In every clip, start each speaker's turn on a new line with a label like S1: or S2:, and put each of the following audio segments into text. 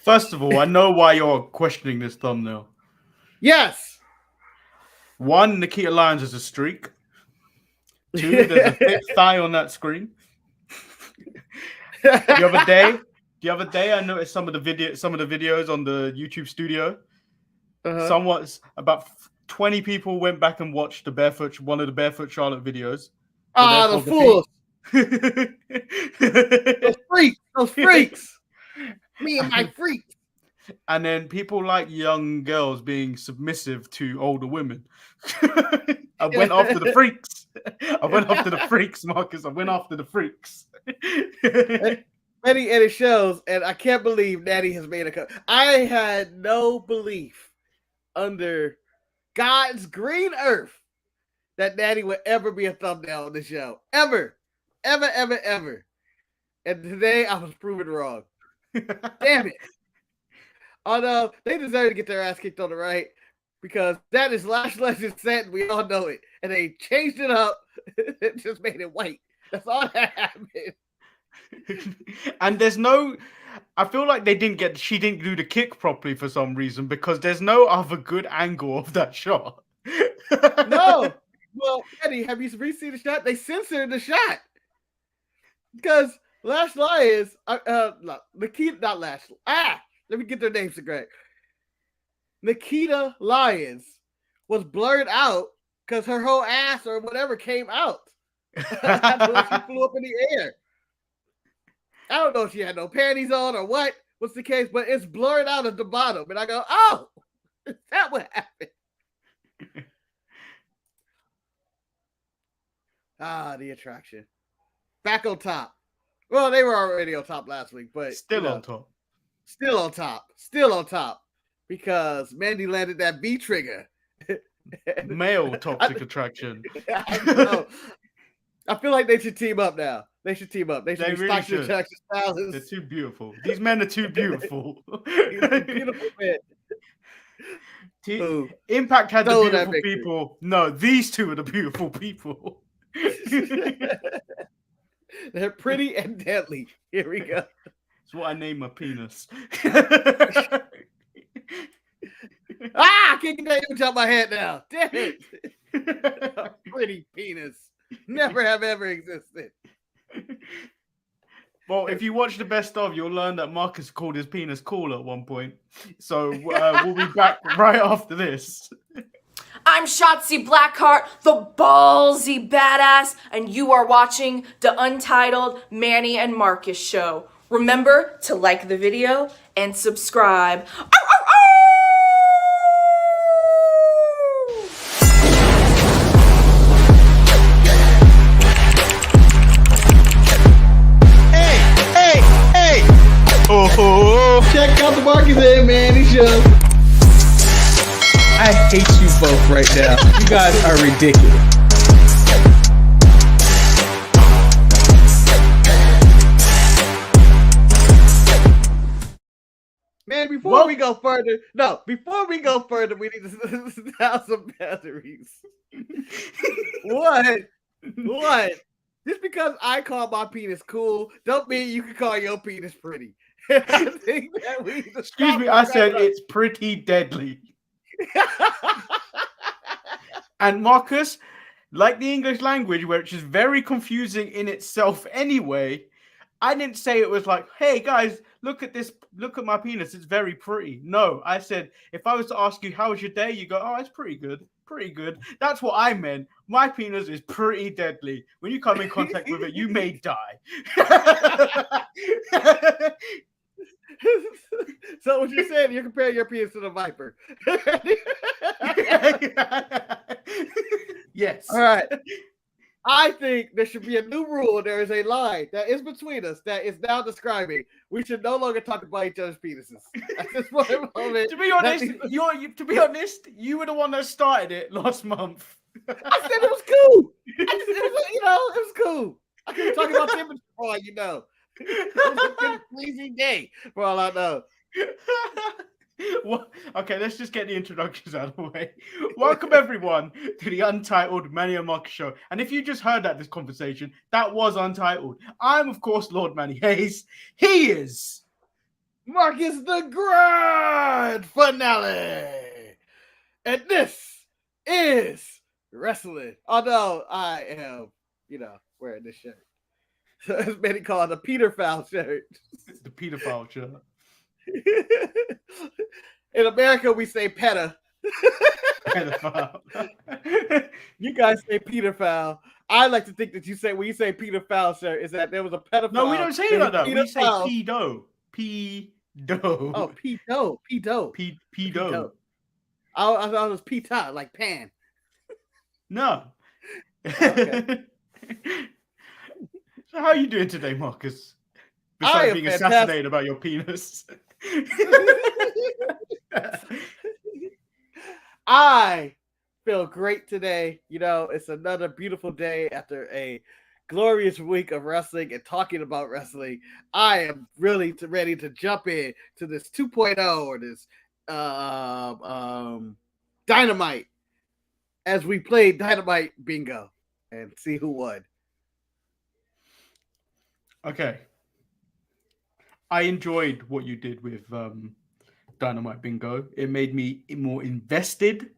S1: First of all, I know why you're questioning this thumbnail.
S2: Yes.
S1: 1, Nikita Lyons is a streak. 2, there's a thick thigh on that screen. The other day, I noticed some of the videos on the YouTube studio. Somewhat about 20 people went back and watched one of the Barefoot Charlotte videos.
S2: The fools. Those freaks. Me and my freaks.
S1: And then people like young girls being submissive to older women. I went after the freaks. Marcus. I went after the freaks.
S2: And it shows, and I can't believe Nattie has made a cut. I had no belief under God's green earth that Nattie would ever be a thumbnail on the show. Ever. And today I was proven wrong. Damn it. Although they deserve to get their ass kicked on the right, because that is Lash Legend set, and we all know it. And they changed it up and just made it white. That's all that happened.
S1: And I feel like she didn't do the kick properly for some reason, because there's no other good angle of that shot.
S2: No. Well, Eddie, have you seen the shot? They censored the shot. Because Lash Lyons, let me get their names correct. Nikita Lyons was blurred out because her whole ass or whatever came out. That's when she flew up in the air. I don't know if she had no panties on or what's the case, but it's blurred out at the bottom. And I go, oh, is that what happened? The attraction. Back on top. Well, they were already on top last week, but
S1: on top.
S2: Still on top. Because Mandy landed that B trigger.
S1: Male toxic attraction.
S2: I feel like they should team up now. They should be
S1: really
S2: Stockton Jackson Styles.
S1: They're too beautiful. These men are too beautiful.
S2: Beautiful men.
S1: Impact had the beautiful people. No, these two are the beautiful people.
S2: They're pretty and deadly. Here we go.
S1: That's what I name my penis.
S2: I can't get that image out my head now. Damn it. Pretty penis. Never have ever existed.
S1: Well, if you watch the best of, you'll learn that Marcus called his penis cool at one point. So we'll be back right after this.
S3: I'm Shotzi Blackheart, the ballsy badass, and you are watching the Untitled Manny and Marcus show. Remember to like the video and subscribe.
S2: Hey! Oh! Check out the Marcus and Manny show. I hate you both right now. You guys are ridiculous. Man, before we go further, we need to have some batteries. What? Just because I call my penis cool, don't mean you can call your penis pretty. I think that
S1: Excuse me, I said it's pretty deadly. And Marcus, like the English language, which is very confusing in itself anyway, I didn't say it was like, hey guys, look at this, look at my penis, it's very pretty. No, I said, if I was to ask you, how was your day? You go, oh, it's pretty good. That's what I meant. My penis is pretty deadly. When you come in contact with it, you may die.
S2: So what you're saying, you're comparing your penis to the Viper.
S1: Yes.
S2: All right. I think there should be a new rule. There is a line that is between us that is now describing we should no longer talk about each other's penises. At this moment,
S1: to be honest, you were the one that started it last month.
S2: I said it was cool. It was cool. I could talk about temperature for all you know. It was a pleasing day for all I know.
S1: Well, okay, let's just get the introductions out of the way. Welcome everyone to the Untitled Manny and Marcus show. And if you just heard this conversation, that was Untitled. I'm of course Lord Manny Hayes. He is
S2: Marcus the grand finale. And this is wrestling. Although I am, wearing this shirt. So it's many call it a Peter Foul shirt.
S1: The pedophile shirt.
S2: In America, we say PETA.
S1: Pedophile.
S2: You guys say Peter Foul. I like to think that when you say Peter Foul shirt, is that there was a pedophile.
S1: No, we don't say it like that. We say
S2: Foul.
S1: pedo. Pedo.
S2: Oh, pedo.
S1: Pedo.
S2: I thought it was pita, like pan.
S1: No.
S2: Okay.
S1: So how are you doing today, Marcus? Besides being assassinated about your penis.
S2: I feel great today. It's another beautiful day after a glorious week of wrestling and talking about wrestling. I am really ready to jump in to this 2.0 or this Dynamite as we play Dynamite Bingo and see who won.
S1: Okay. I enjoyed what you did with Dynamite Bingo. It made me more invested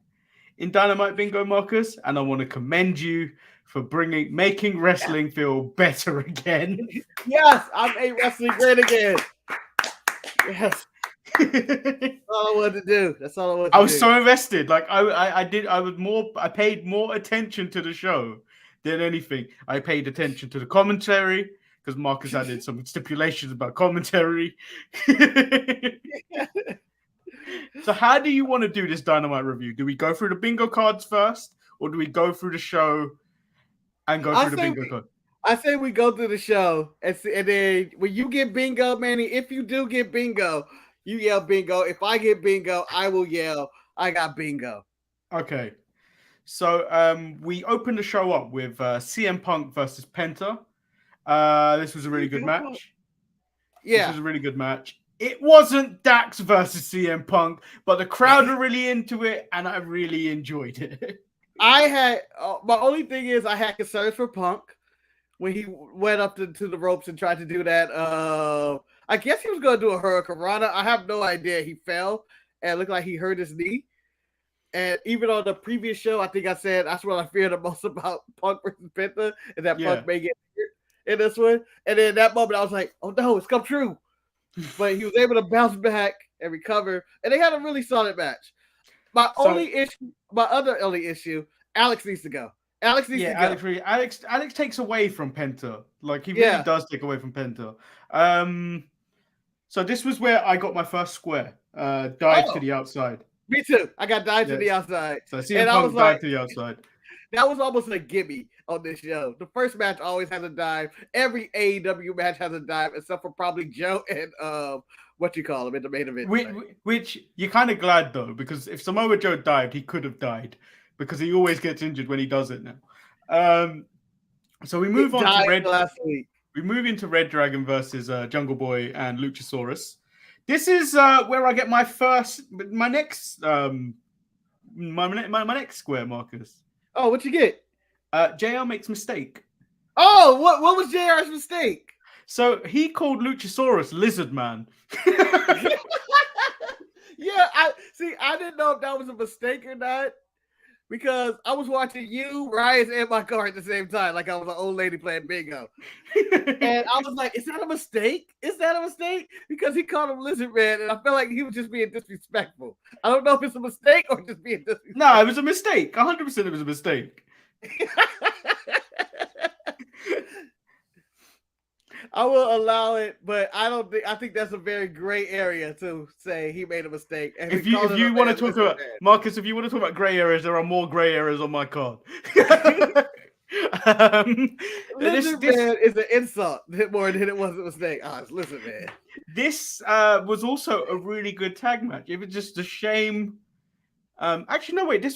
S1: in Dynamite Bingo, Marcus, and I want to commend you for making wrestling feel better again.
S2: Yes, I made wrestling great again. Yes. That's all I wanted to do. That's all I wanted to do.
S1: I was so invested. Like I paid more attention to the show than anything. I paid attention to the commentary because Marcus added some stipulations about commentary. So how do you want to do this Dynamite review? Do we go through the bingo cards first, or do we go through the show and go through the bingo card?
S2: I say we go through the show, and then when you get bingo, Manny, if you do get bingo, you yell bingo. If I get bingo, I will yell, I got bingo.
S1: Okay. So we opened the show up with CM Punk versus Penta. This was a really good match.
S2: Yeah.
S1: This was a really good match. It wasn't Dax versus CM Punk, but the crowd were really into it, and I really enjoyed it.
S2: I had my only thing is I had concerns for Punk when he went up to the ropes and tried to do that. I guess he was going to do a hurricanrana. I have no idea. He fell and it looked like he hurt his knee. And even on the previous show, I think I said that's what I fear the most about Punk versus Penta, is that Punk may get hurt in this one. And then that moment, I was like, "Oh no, it's come true!" But he was able to bounce back and recover, and they had a really solid match. My other only issue, Alex needs to go. Alex needs to go.
S1: Alex takes away from Penta. Like he really does take away from Penta. So this was where I got my first square. Dive to the outside.
S2: Me too. I got dive to the outside.
S1: So CM Punk dive to the outside.
S2: That was almost a gimme on this show. The first match always has a dive. Every AEW match has a dive, except for probably Joe and in the main event.
S1: Which you're kind of glad though, because if Samoa Joe dived, he could have died because he always gets injured when he does it now. So we move on to Red.
S2: Last week.
S1: We move into Red Dragon versus Jungle Boy and Luchasaurus. This is where I get my next square, Marcus.
S2: Oh, what'd you get?
S1: JR makes mistake.
S2: Oh, what was JR's mistake?
S1: So he called Luchasaurus Lizard Man.
S2: Yeah, I didn't know if that was a mistake or not. Because I was watching you, Ryan, and my car at the same time, like I was an old lady playing bingo. And I was like, is that a mistake? Is that a mistake? Because he called him Lizard Man, and I felt like he was just being disrespectful. I don't know if it's a mistake or just being disrespectful.
S1: No, it was a mistake. 100% it was a mistake.
S2: I will allow it, but I think that's a very gray area to say he made a mistake. And
S1: if you want to talk about Marcus, if you want to talk about gray areas, there are more gray areas on my card.
S2: Lizard Man is an insult more than it was a mistake. It's Lizard Man.
S1: This was also a really good tag match. It was just a shame. Actually, no, wait.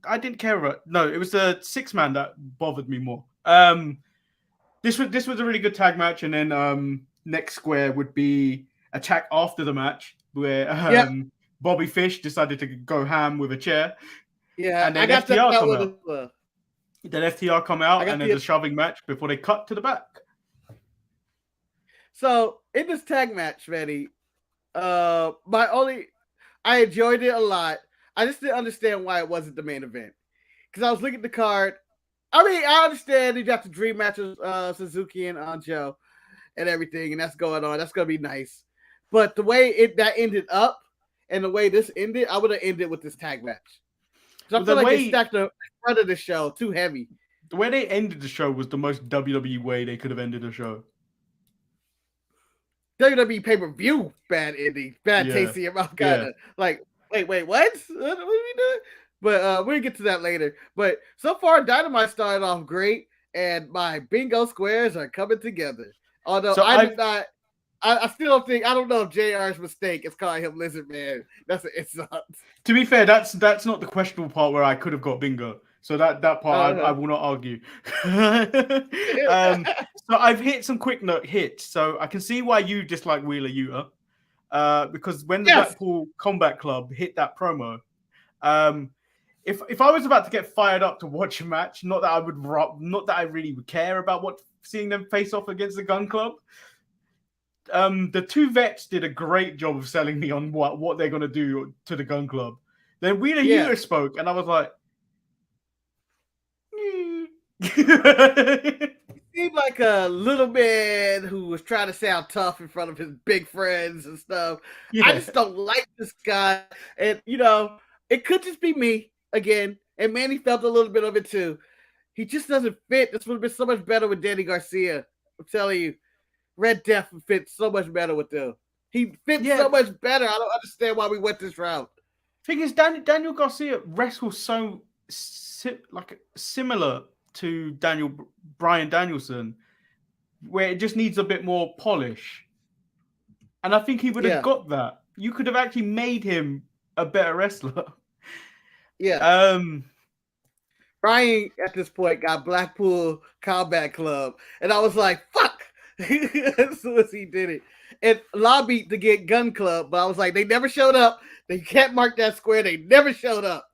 S1: I didn't care about. No, it was the 6-man that bothered me more. This was a really good tag match, and then next square would be a tag after the match where Bobby Fish decided to go ham with a chair.
S2: Yeah,
S1: and then FTR come out. Then FTR come out, and there's a shoving match before they cut to the back.
S2: So in this tag match, Manny, I enjoyed it a lot. I just didn't understand why it wasn't the main event. Because I was looking at the card. I mean, I understand you got the dream match with Suzuki and Joe and everything, and that's going on. That's gonna be nice. But the way that ended up and the way this ended, I would have ended with this tag match. So I feel like they stacked the front of the show too heavy.
S1: The way they ended the show was the most WWE way they could have ended the show.
S2: WWE pay-per-view bad ending, bad taste in your mouth, kind of like, wait, what? What are we doing? But we'll get to that later. But so far, Dynamite started off great, and my bingo squares are coming together. Although so I still don't think, I don't know if JR's mistake is calling him Lizard Man. That's an insult. To
S1: be fair, that's not the questionable part where I could have got bingo. So that part I will not argue. So I've hit some quick note hits. So I can see why you dislike Wheeler Yuta. Because when the Blackpool Combat Club hit that promo, if I was about to get fired up to watch a match, not that I really would care about seeing them face off against the Gun Club. The two vets did a great job of selling me on what they're gonna do to the Gun Club. Then Wheeler Yuta spoke, and I was like,
S2: He seemed like a little man who was trying to sound tough in front of his big friends and stuff. I just don't like this guy, and it could just be me again. And Manny felt a little bit of it too. He just doesn't fit. This would have been so much better with Danny Garcia. I'm telling you. Red Death would fit so much better with them. He fits so much better. I don't understand why we went this route.
S1: Thing is, Daniel Garcia wrestles so similar to Bryan Danielson, where it just needs a bit more polish. And I think he would have got that. You could have actually made him a better wrestler.
S2: Yeah. Bryan at this point got Blackpool Combat Club, and I was like, fuck. As soon as he did it, and lobbied to get Gun Club, but I was like, they never showed up. They can't mark that square. They never showed up.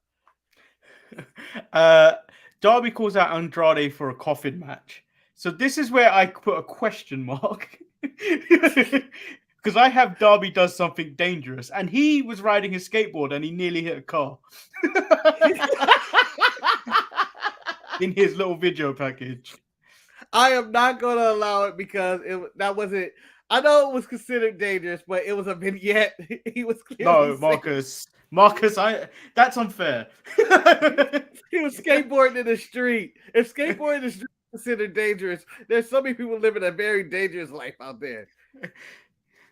S1: Darby calls out Andrade for a coffin match. So this is where I put a question mark. Because I have Darby does something dangerous, and he was riding his skateboard and he nearly hit a car. In his little video package.
S2: I am not going to allow it because that wasn't. I know it was considered dangerous, but it was a vignette. He was
S1: no, Marcus. That's unfair.
S2: He was skateboarding in the street. If skateboarding in the street is considered dangerous, there's so many people living a very dangerous life out there.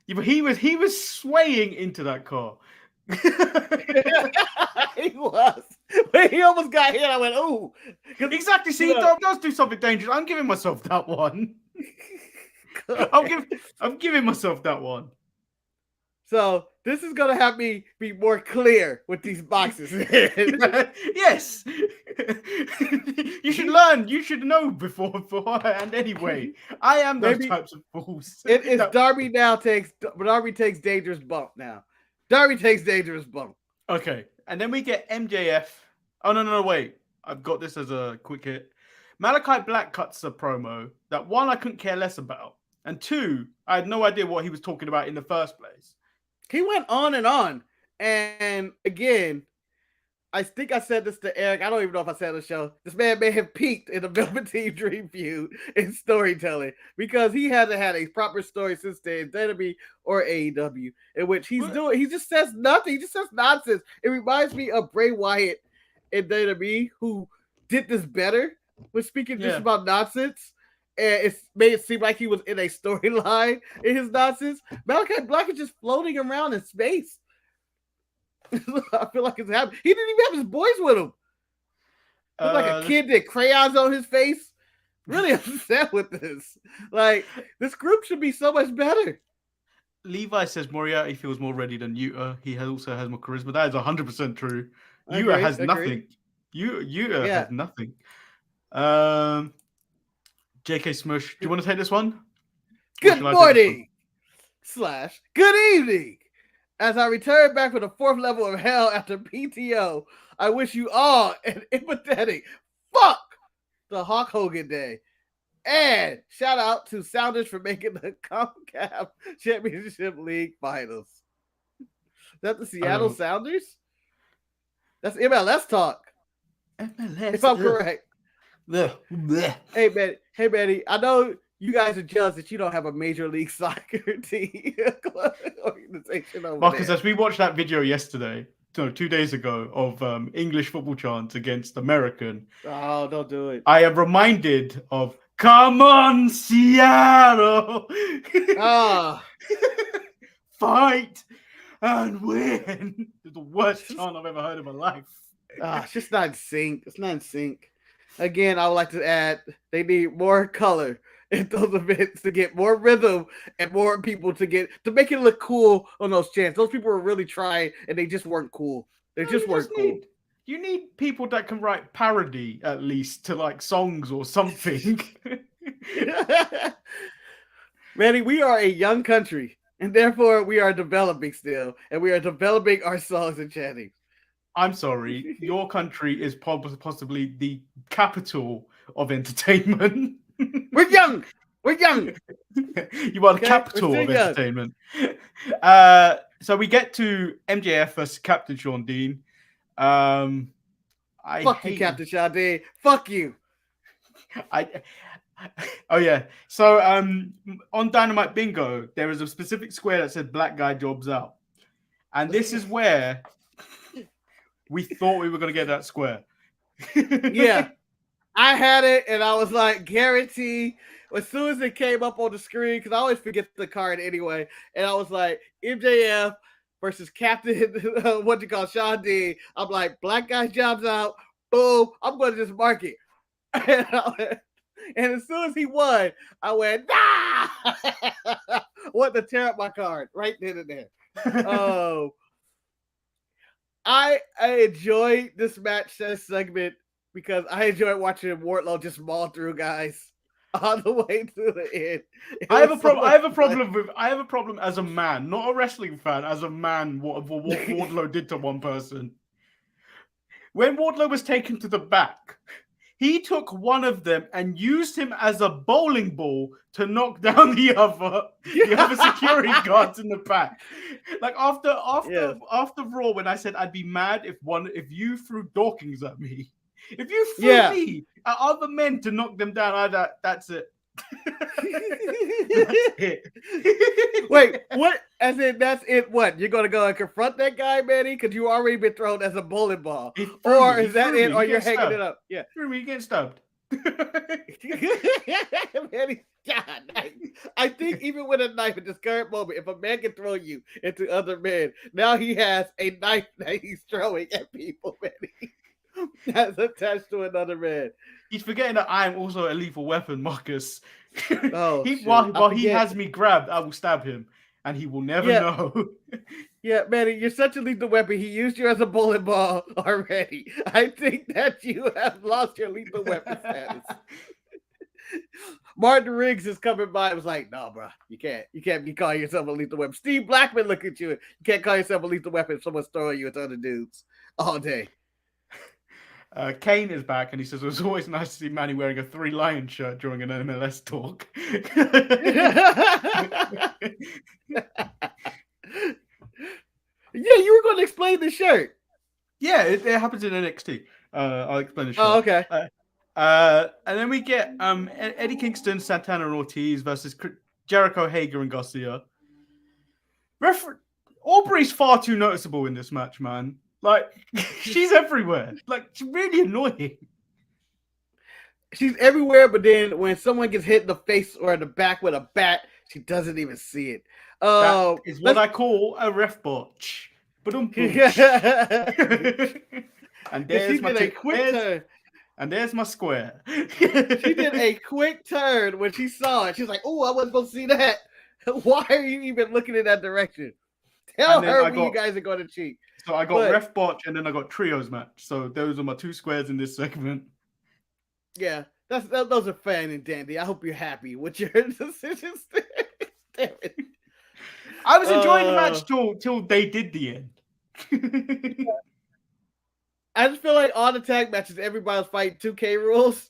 S1: Yeah, but he was swaying into that car.
S2: He was. When he almost got hit, I went, "Ooh!"
S1: Exactly. See, he does do something dangerous. I'm giving myself that one. I'm giving myself that one.
S2: So this is gonna have me be more clear with these boxes.
S1: Yes. You should learn. You should know beforehand. Anyway, I am those types of fools.
S2: It's Darby takes dangerous bump now. Darby takes dangerous bump.
S1: Okay, and then we get MJF. Oh, no, wait. I've got this as a quick hit. Malachi Black cuts a promo that, one, I couldn't care less about, and two, I had no idea what he was talking about in the first place.
S2: He went on and on. And again, I think I said this to Eric. I don't even know if I said it on the show. This man may have peaked in the Velveteen Dream feud in storytelling because he hasn't had a proper story since then, WWE or AEW, in which he just says nothing. He just says nonsense. It reminds me of Bray Wyatt in WWE, who did this better with speaking just about nonsense. And it made it seem like he was in a storyline in his nonsense. Malachi Black is just floating around in space. I feel like it's happening. He didn't even have his boys with him. He's like a kid that crayons on his face. Really upset with this. Like, this group should be so much better.
S1: Levi says Moriarty feels more ready than Yuta. He also has more charisma. That is 100% true. Yuta has nothing. Yuta has nothing. JK Smush, do you want to take this one?
S2: Good morning / good evening. As I return back from the 4th level of hell after PTO, I wish you all an empathetic fuck the Hulk Hogan Day. And shout out to Sounders for making the CONCACAF Championship League Finals. that the Seattle Sounders? That's MLS talk.
S1: MLS.
S2: If I'm correct.
S1: Blech.
S2: Hey, Manny, I know you guys are jealous that you don't have a Major League Soccer team organization over
S1: Marcus,
S2: there.
S1: as we watched that video yesterday, 2 days ago, of English football chants against American,
S2: Oh, don't do it.
S1: I am reminded of "Come on, Seattle, fight and win." It's the worst chant I've ever heard in my life.
S2: It's just not in sync. It's not in sync. Again, I would like to add they need more color in those events to get more rhythm and more people to make it look cool on those chants. Those people were really trying and they just weren't cool. They just weren't cool.
S1: You need people that can write parody at least to like songs or something.
S2: Manny, we are a young country and therefore we are developing still and we are developing our songs and chanting.
S1: I'm sorry, your country is possibly the capital of entertainment.
S2: We're young. We're young.
S1: You are the capital of entertainment. So we get to MJF versus Captain Sean Dean.
S2: Fuck you, Captain Sean Dean. Fuck you.
S1: Oh yeah. So on Dynamite Bingo, there is a specific square that said "Black Guy Jobs Out," and this is where we thought we were going to get that square.
S2: Yeah. I had it, and I was like, guarantee. As soon as it came up on the screen, because I always forget the card anyway, and I was like, MJF versus Captain, Sean Dean. I'm like, black guy jobs out. Boom. I'm going to just mark it. And as soon as he won, I went, nah! Want to tear up my card right then and there. I enjoyed this match, this segment, because I enjoyed watching Wardlow just maul through guys all the way to the end.
S1: I have a problem as a man, not a wrestling fan, as a man, what Wardlow did to one person. When Wardlow was taken to the back, he took one of them and used him as a bowling ball to knock down the other security guards in the back. Like after Raw, when I said I'd be mad if you threw Dawkins at me. If you threw me at other men to knock them down, that's it. That's it.
S2: Wait, what? As in, that's it. What? You're gonna go and confront that guy, Manny? Because you already been thrown as a bowling ball, or is that it? Or you're hanging it up? Yeah,
S1: through me, you get stabbed.
S2: Manny, God, I think even with a knife at this current moment, if a man can throw you into other men, now he has a knife that he's throwing at people, Manny. That's attached to another man.
S1: He's forgetting that I am also a lethal weapon, Marcus.
S2: While
S1: he has me grabbed, I will stab him, and he will never know.
S2: Yeah, Manny, you're such a lethal weapon. He used you as a bowling ball already. I think that you have lost your lethal weapon status. Martin Riggs is coming by and was like, no, bro, you can't be calling yourself a lethal weapon. Steve Blackman look at you. You can't call yourself a lethal weapon if someone's throwing you at other dudes all day.
S1: Kane is back and he says it was always nice to see Manny wearing a 3 Lions shirt during an MLS talk.
S2: Yeah, you were going to explain the shirt.
S1: Yeah, it happens in NXT. I'll explain the shirt.
S2: Oh, okay.
S1: And then we get Eddie Kingston, Santana, and Ortiz versus Jericho, Hager, and Garcia. Aubrey's far too noticeable in this match, man. Like, she's everywhere. Like, she's really annoying.
S2: She's everywhere, but then when someone gets hit in the face or in the back with a bat, she doesn't even see it.
S1: That is what I call a ref botch. And there's my quick turn. And there's my square.
S2: She did a quick turn when she saw it. She was like, oh, I wasn't supposed to see that. Why are you even looking in that direction? Tell her you guys are going to cheat.
S1: So I got ref botch and then I got trios match. So those are my 2 squares in this segment.
S2: Yeah, those are fine and dandy. I hope you're happy with your decisions. Damn it.
S1: I was enjoying the match till they did the end.
S2: I just feel like all the tag matches, everybody's fighting 2K rules.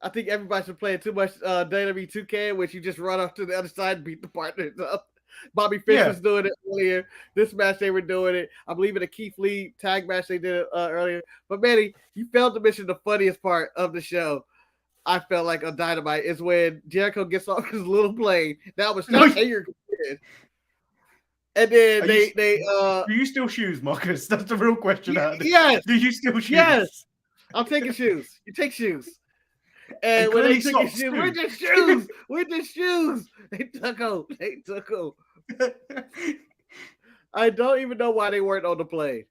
S2: I think everybody's been playing too much WWE 2K, which you just run off to the other side and beat the partners up. Bobby Fish was doing it earlier. This match they were doing it. I believe in a Keith Lee tag match they did it earlier. But Manny, you failed to mention the funniest part of the show. I felt like on Dynamite is when Jericho gets off his little plane. That was not your kid. And then
S1: do you steal shoes, Marcus? That's the real question.
S2: Yes.
S1: Do you steal shoes?
S2: Yes. I'm taking shoes. You take shoes. And when they took shoes, we're just shoes. We're just shoes. They took them. I don't even know why they weren't on the plane.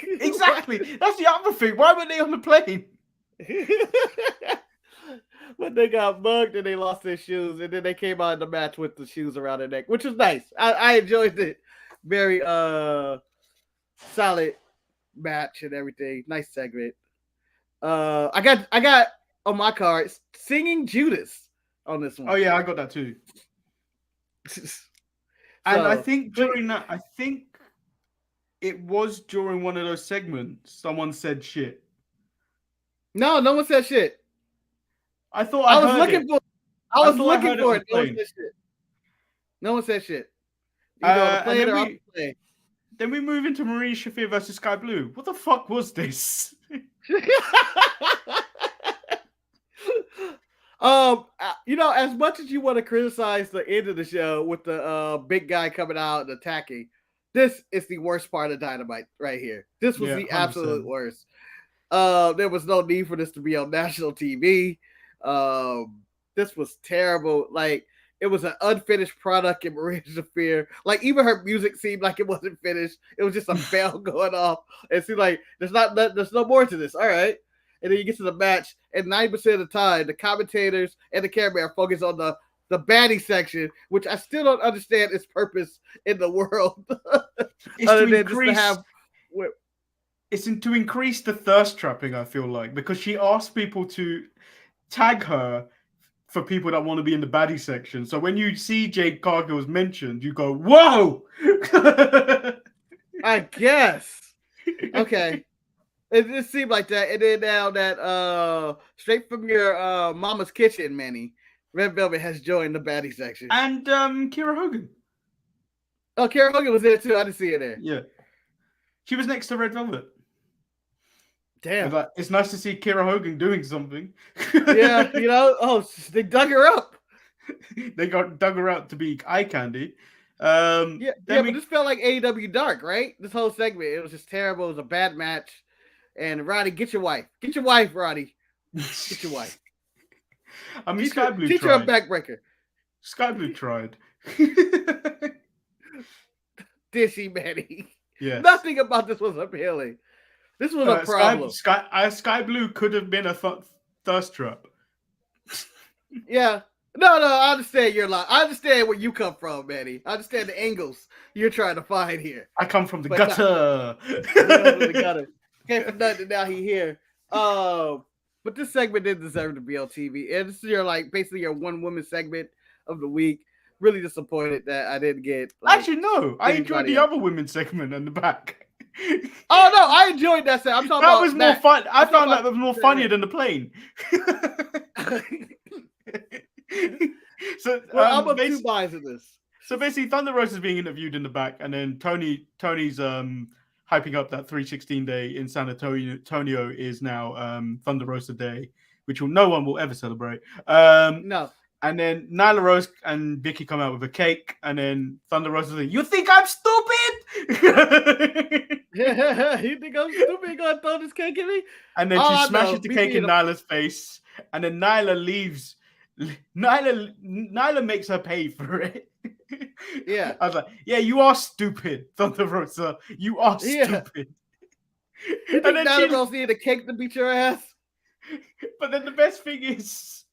S1: Exactly. That's the other thing. Why weren't they on the plane?
S2: But they got mugged and they lost their shoes, and then they came out in the match with the shoes around their neck, which was nice. I enjoyed it. Very solid match and everything. Nice segment. I got on my card singing Judas on this one.
S1: Oh yeah, I got that too. And I think during that, it was during one of those segments someone said shit.
S2: No one said shit.
S1: I thought
S2: I was looking for it. No one said shit.
S1: Then we move into Marie Shafir versus Sky Blue. What the fuck was this?
S2: As much as you want to criticize the end of the show with the big guy coming out and attacking, this is the worst part of Dynamite right here. This was the absolute worst. There was no need for this to be on national TV. This was terrible. Like, it was an unfinished product in Maria Shafir. Like, even her music seemed like it wasn't finished. It was just a bell going off. It seemed like there's no more to this. All right. And then you get to the match, and 90% of the time, the commentators and the camera are focused on the baddie section, which I still don't understand its purpose in the world.
S1: It's to increase the thirst trapping, I feel like, because she asked people to tag her for people that want to be in the baddie section. So when you see Jade Cargill's mentioned, you go, whoa!
S2: I guess. Okay. It just seemed like that. And then now that straight from your mama's kitchen, Manny, Red Velvet has joined the baddie section.
S1: And Kira Hogan.
S2: Oh, Kira Hogan was there too. I didn't see her there.
S1: Yeah. She was next to Red Velvet.
S2: Damn.
S1: It's nice to see Kira Hogan doing something.
S2: Yeah, they dug her up.
S1: They dug her out to be eye candy.
S2: But this felt like AEW Dark, right? This whole segment, it was just terrible. It was a bad match. And Roddy, get your wife. Get your wife, Roddy. Get your wife.
S1: I mean, Sky Blue tried.
S2: Teach her a backbreaker.
S1: Sky Blue tried.
S2: Did she, Manny?
S1: Yeah.
S2: Nothing about this was appealing. This was a problem.
S1: Sky Blue could have been a thirst trap.
S2: Yeah. No, I understand your lie. I understand where you come from, Manny. I understand the angles you're trying to find here.
S1: I come from the gutter.
S2: The gutter. Came from nothing, now he here. But this segment did deserve to be on TV. And this is basically your one woman segment of the week. Really disappointed that I didn't get.
S1: Actually, no. I enjoyed the other women segment in the back.
S2: Oh no, I enjoyed that segment. I'm talking
S1: that
S2: about
S1: was more fun. I found that was more funnier than the plane. So
S2: I'm up 2 buys of this.
S1: So basically, Thunder Rosa is being interviewed in the back, and then Tony's hyping up that 316 day in San Antonio is now Thunder Rosa Day, which no one will ever celebrate.
S2: No.
S1: And then Nyla Rose and Vicky come out with a cake, and then Thunder Rosa says, "You think I'm stupid?
S2: You think I'm stupid? You gonna throw this cake at me?"
S1: And then she smashes the cake in Nyla's face, and then Nyla leaves. Nyla makes her pay for it.
S2: Yeah.
S1: I was like, yeah, you are stupid, Thunder Rosa. You are stupid.
S2: You think Nyla Rose needed a cake to beat your ass?
S1: But then the best thing is,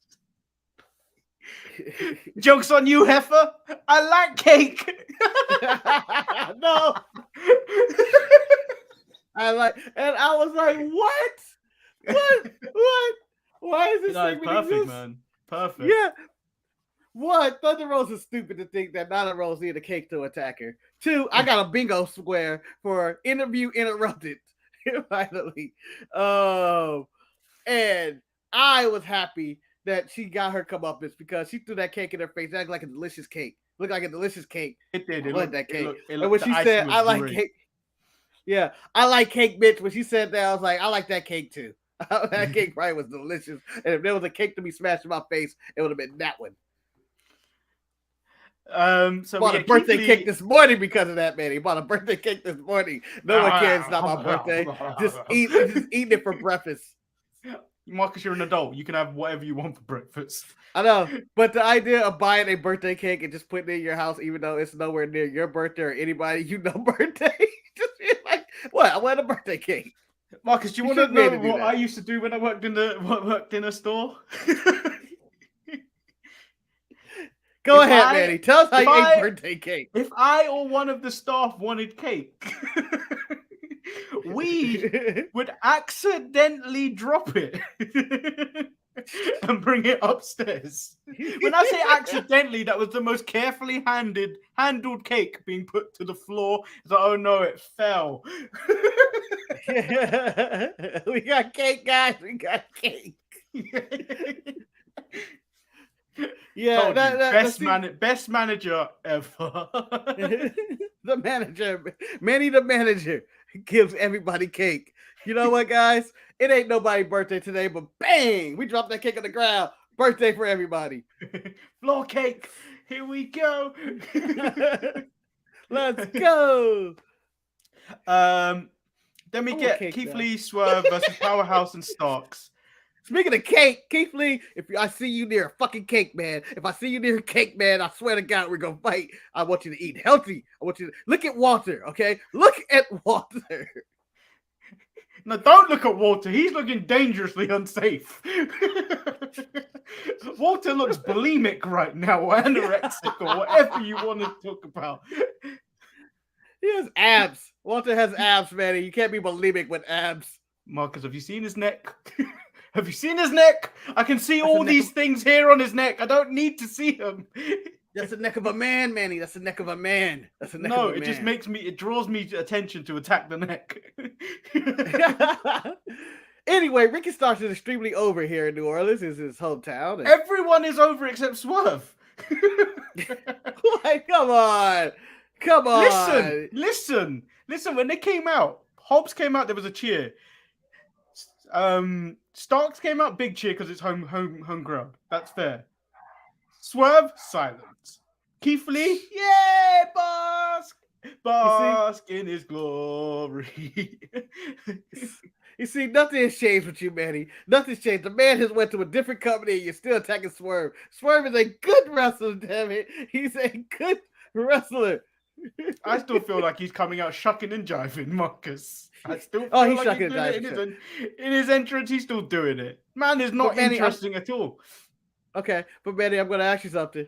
S1: joke's on you, heifer. I like cake.
S2: No. And I was like, what? Why is this segment
S1: perfect,
S2: exist?
S1: man. Perfect.
S2: Yeah. 1, Thunder Rose is stupid to think that Nyla Rose needed a cake to attack her. 2, I got a bingo square for interview interrupted. Finally. And I was happy that she got her comeuppance because she threw that cake in her face. It acted like a delicious cake. Looked like a delicious cake.
S1: It did.
S2: I
S1: It
S2: love
S1: looked,
S2: that cake.
S1: It
S2: And
S1: looked,
S2: when
S1: the
S2: she
S1: icing
S2: said,
S1: was
S2: "I like
S1: great.
S2: cake," yeah, I like cake, bitch. When she said that, I was like, I like that cake too. That cake probably was delicious. And if there was a cake to be smashed in my face, it would have been that one.
S1: So
S2: Bought
S1: yeah,
S2: a birthday
S1: Keith
S2: cake
S1: Lee-
S2: this morning because of that, man. He bought a birthday cake this morning. No one cares. It's not my birthday. Just eating it for breakfast.
S1: Marcus, you're an adult. You can have whatever you want for breakfast.
S2: I know, but the idea of buying a birthday cake and just putting it in your house, even though it's nowhere near your birthday or anybody you know birthday, just be like, what? I want a birthday cake.
S1: Marcus, do you want to know what I used to do when I worked in a store?
S2: Go ahead, Manny. Tell us how you ate birthday cake.
S1: If I or one of the staff wanted cake, we would accidentally drop it and bring it upstairs. When I say accidentally, that was the most carefully handled cake being put to the floor. It's like, oh no, it fell.
S2: We got cake, guys. We got cake. Yeah,
S1: best manager ever.
S2: The manager, Manny the manager, gives everybody cake. You know what, guys? It ain't nobody's birthday today, but bang, we dropped that cake on the ground. Birthday for everybody.
S1: Floor cake. Here we go.
S2: Let's go.
S1: Then we get Keith Lee, Swerve versus Powerhouse and Starks.
S2: Speaking of cake, Keith Lee, if I see you near a fucking cake, man, if I see you near a cake, man, I swear to God, we're going to fight. I want you to eat healthy. I want you to look at Walter, okay? Look at Walter.
S1: No, don't look at Walter. He's looking dangerously unsafe. Walter looks bulimic right now, or anorexic, or whatever you want to talk about.
S2: He has abs. Walter has abs, man. You can't be bulimic with abs.
S1: Marcus, have you seen his neck? Have you seen his neck? I can see all these things here on his neck. I don't need to see them.
S2: That's the neck of a man, Manny. That's the neck of a man. That's the neck of a man.
S1: No, it just it draws me attention to attack the neck.
S2: Anyway, Ricky Starks is extremely over here in New Orleans. It's his hometown. And...
S1: Everyone is over except Swerve.
S2: Like, come on. Come on.
S1: Listen. When they came out, Hobbs came out, there was a cheer. Starks came out, big cheer because it's homegrown. That's fair. Swerve, silence. Keith Lee, yeah, bask in his glory.
S2: You see, nothing has changed with you, Manny. Nothing's changed. The man has went to a different company and you're still attacking Swerve. Swerve is a good wrestler, damn it. He's a good wrestler.
S1: I still feel like he's coming out shucking and jiving, Marcus. I still feel
S2: he's
S1: like
S2: shucking
S1: he's
S2: and
S1: doing
S2: jiving.
S1: it in his entrance, he's still doing it. Man is not
S2: Manny,
S1: interesting at all.
S2: Okay, but Manny, I'm going to ask you something.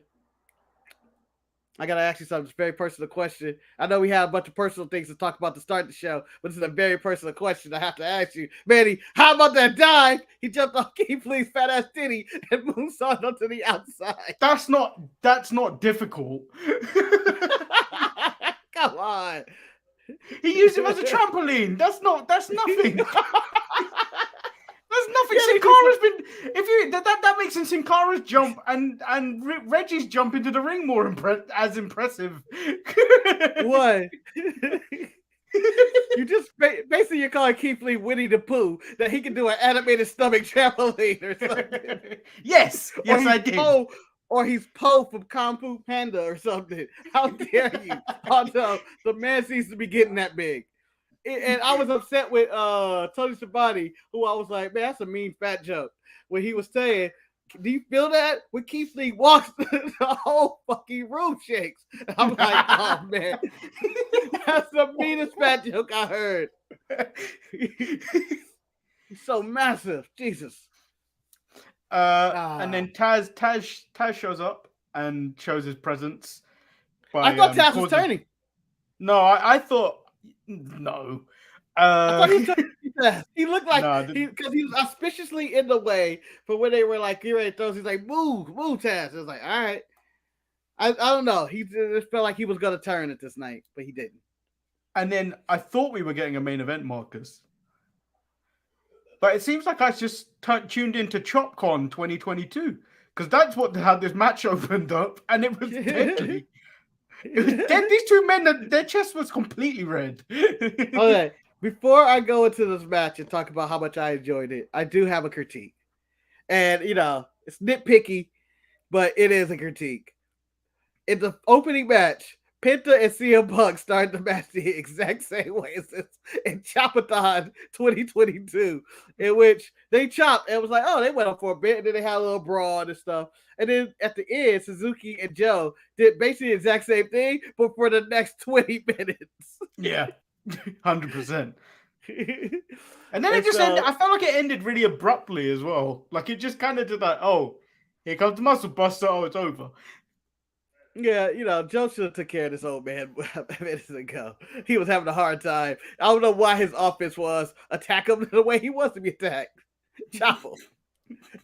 S2: I got to ask you something. It's a very personal question. I know we have a bunch of personal things to talk about to start the show, but this is a very personal question I have to ask you. Manny, how about that dive? He jumped off Keith Lee's fat ass titty and moonsaulted onto the outside.
S1: That's not difficult.
S2: Come on.
S1: He used him as a trampoline. That's nothing. There's nothing. Sin Cara's been. If you that makes Sin Cara's jump and Reggie's jump into the ring more as impressive.
S2: What? You just basically you're calling Keith Lee Winnie the Pooh that he can do an animated stomach trampoline or something.
S1: Yes, I did.
S2: Or he's Poe from Kung Fu Panda or something. How dare you? Although the man seems to be getting that big. And I was upset with Tony Schiavone, who I was like, man, that's a mean fat joke. When he was saying, do you feel that? When Keith Lee walks, the whole fucking room shakes. And I'm like, oh, man. That's the meanest fat joke I heard. He's so massive. Jesus.
S1: And then Taz shows up and shows his presence.
S2: I thought Taz was turning.
S1: No, I thought... No.
S2: I thought he looked like because he was auspiciously in the way for when they were like, "You're ready to throw." He's like, "Move, Taz." I was like, "All right." I don't know. He just felt like he was gonna turn it this night, but he didn't. And
S1: then I thought we were getting a main event, Marcus. But it seems like I just tuned into ChopCon 2022 because that's how this match opened up, and it was deadly. These two men, their chest was completely red.
S2: Okay, before I go into this match and talk about how much I enjoyed it, I do have a critique. And, it's nitpicky, but it is a critique. In the opening match, Penta and CM Punk started the match the exact same way as this in Chopathon 2022, in which they chopped and it was like, oh, they went up for a bit, and then they had a little brawl and stuff. And then at the end, Suzuki and Joe did basically the exact same thing, but for the next 20 minutes.
S1: Yeah, 100%. And then it just ended. I felt like it ended really abruptly as well. Like it just kind of did that. Oh, here comes the muscle buster. Oh, it's over.
S2: Yeah, Joe should have took care of this old man minutes ago. He was having a hard time. I don't know why his offense was attack him the way he wants to be attacked. Chop him.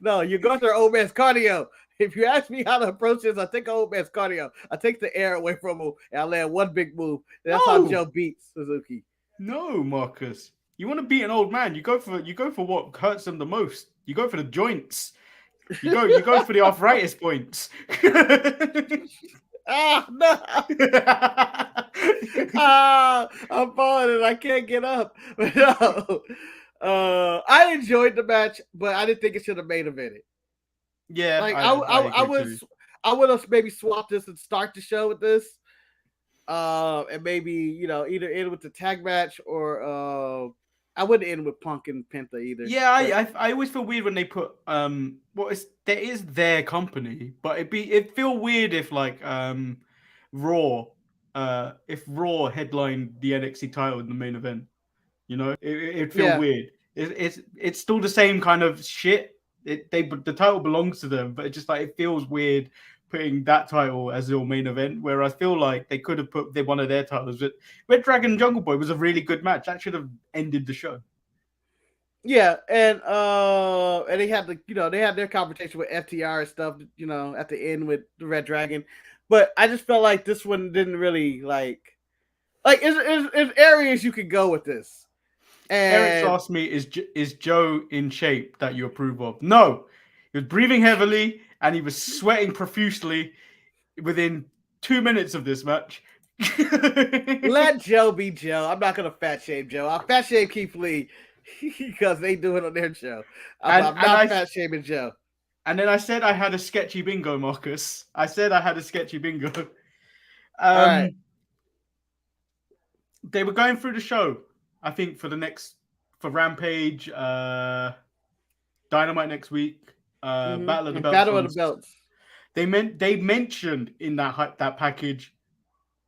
S2: No, you're going through old man's cardio. If you ask me how to approach this, I take old man's cardio. I take the air away from him and I land one big move. That's how Joe beats Suzuki.
S1: No, Marcus. You want to beat an old man? You go for what hurts them the most. You go for the joints. You go for the arthritis points.
S2: No. I'm falling and I can't get up. But no. I enjoyed the match, but I didn't think it should have main evented.
S1: Yeah,
S2: like I would have maybe swapped this and start the show with this, and maybe either end with the tag match or I wouldn't end with Punk and Penta either.
S1: Yeah, I always feel weird when they put there is their company, but it'd feel weird if like Raw headlined the NXT title in the main event. It'd feel weird. It's still the same kind of shit. The title belongs to them, but it feels weird putting that title as your main event. Where I feel like they could have put one of their titles. But Red Dragon and Jungle Boy was a really good match. That should have ended the show.
S2: Yeah, and they had they had their conversation with FTR and stuff. At the end with the Red Dragon, but I just felt like this one didn't really like there's areas you could go with this. And
S1: Eric's asked me, is Joe in shape that you approve of? No. He was breathing heavily and he was sweating profusely within 2 minutes of this match.
S2: Let Joe be Joe. I'm not going to fat shame Joe. I'll fat shame Keith Lee because they do it on their show. I'm not fat shaming Joe.
S1: And then I said I had a sketchy bingo, Marcus. I said I had a sketchy bingo.
S2: All right.
S1: They were going through the show. I think for Rampage, Dynamite next week, Battle of the
S2: Belts.
S1: They mentioned in that package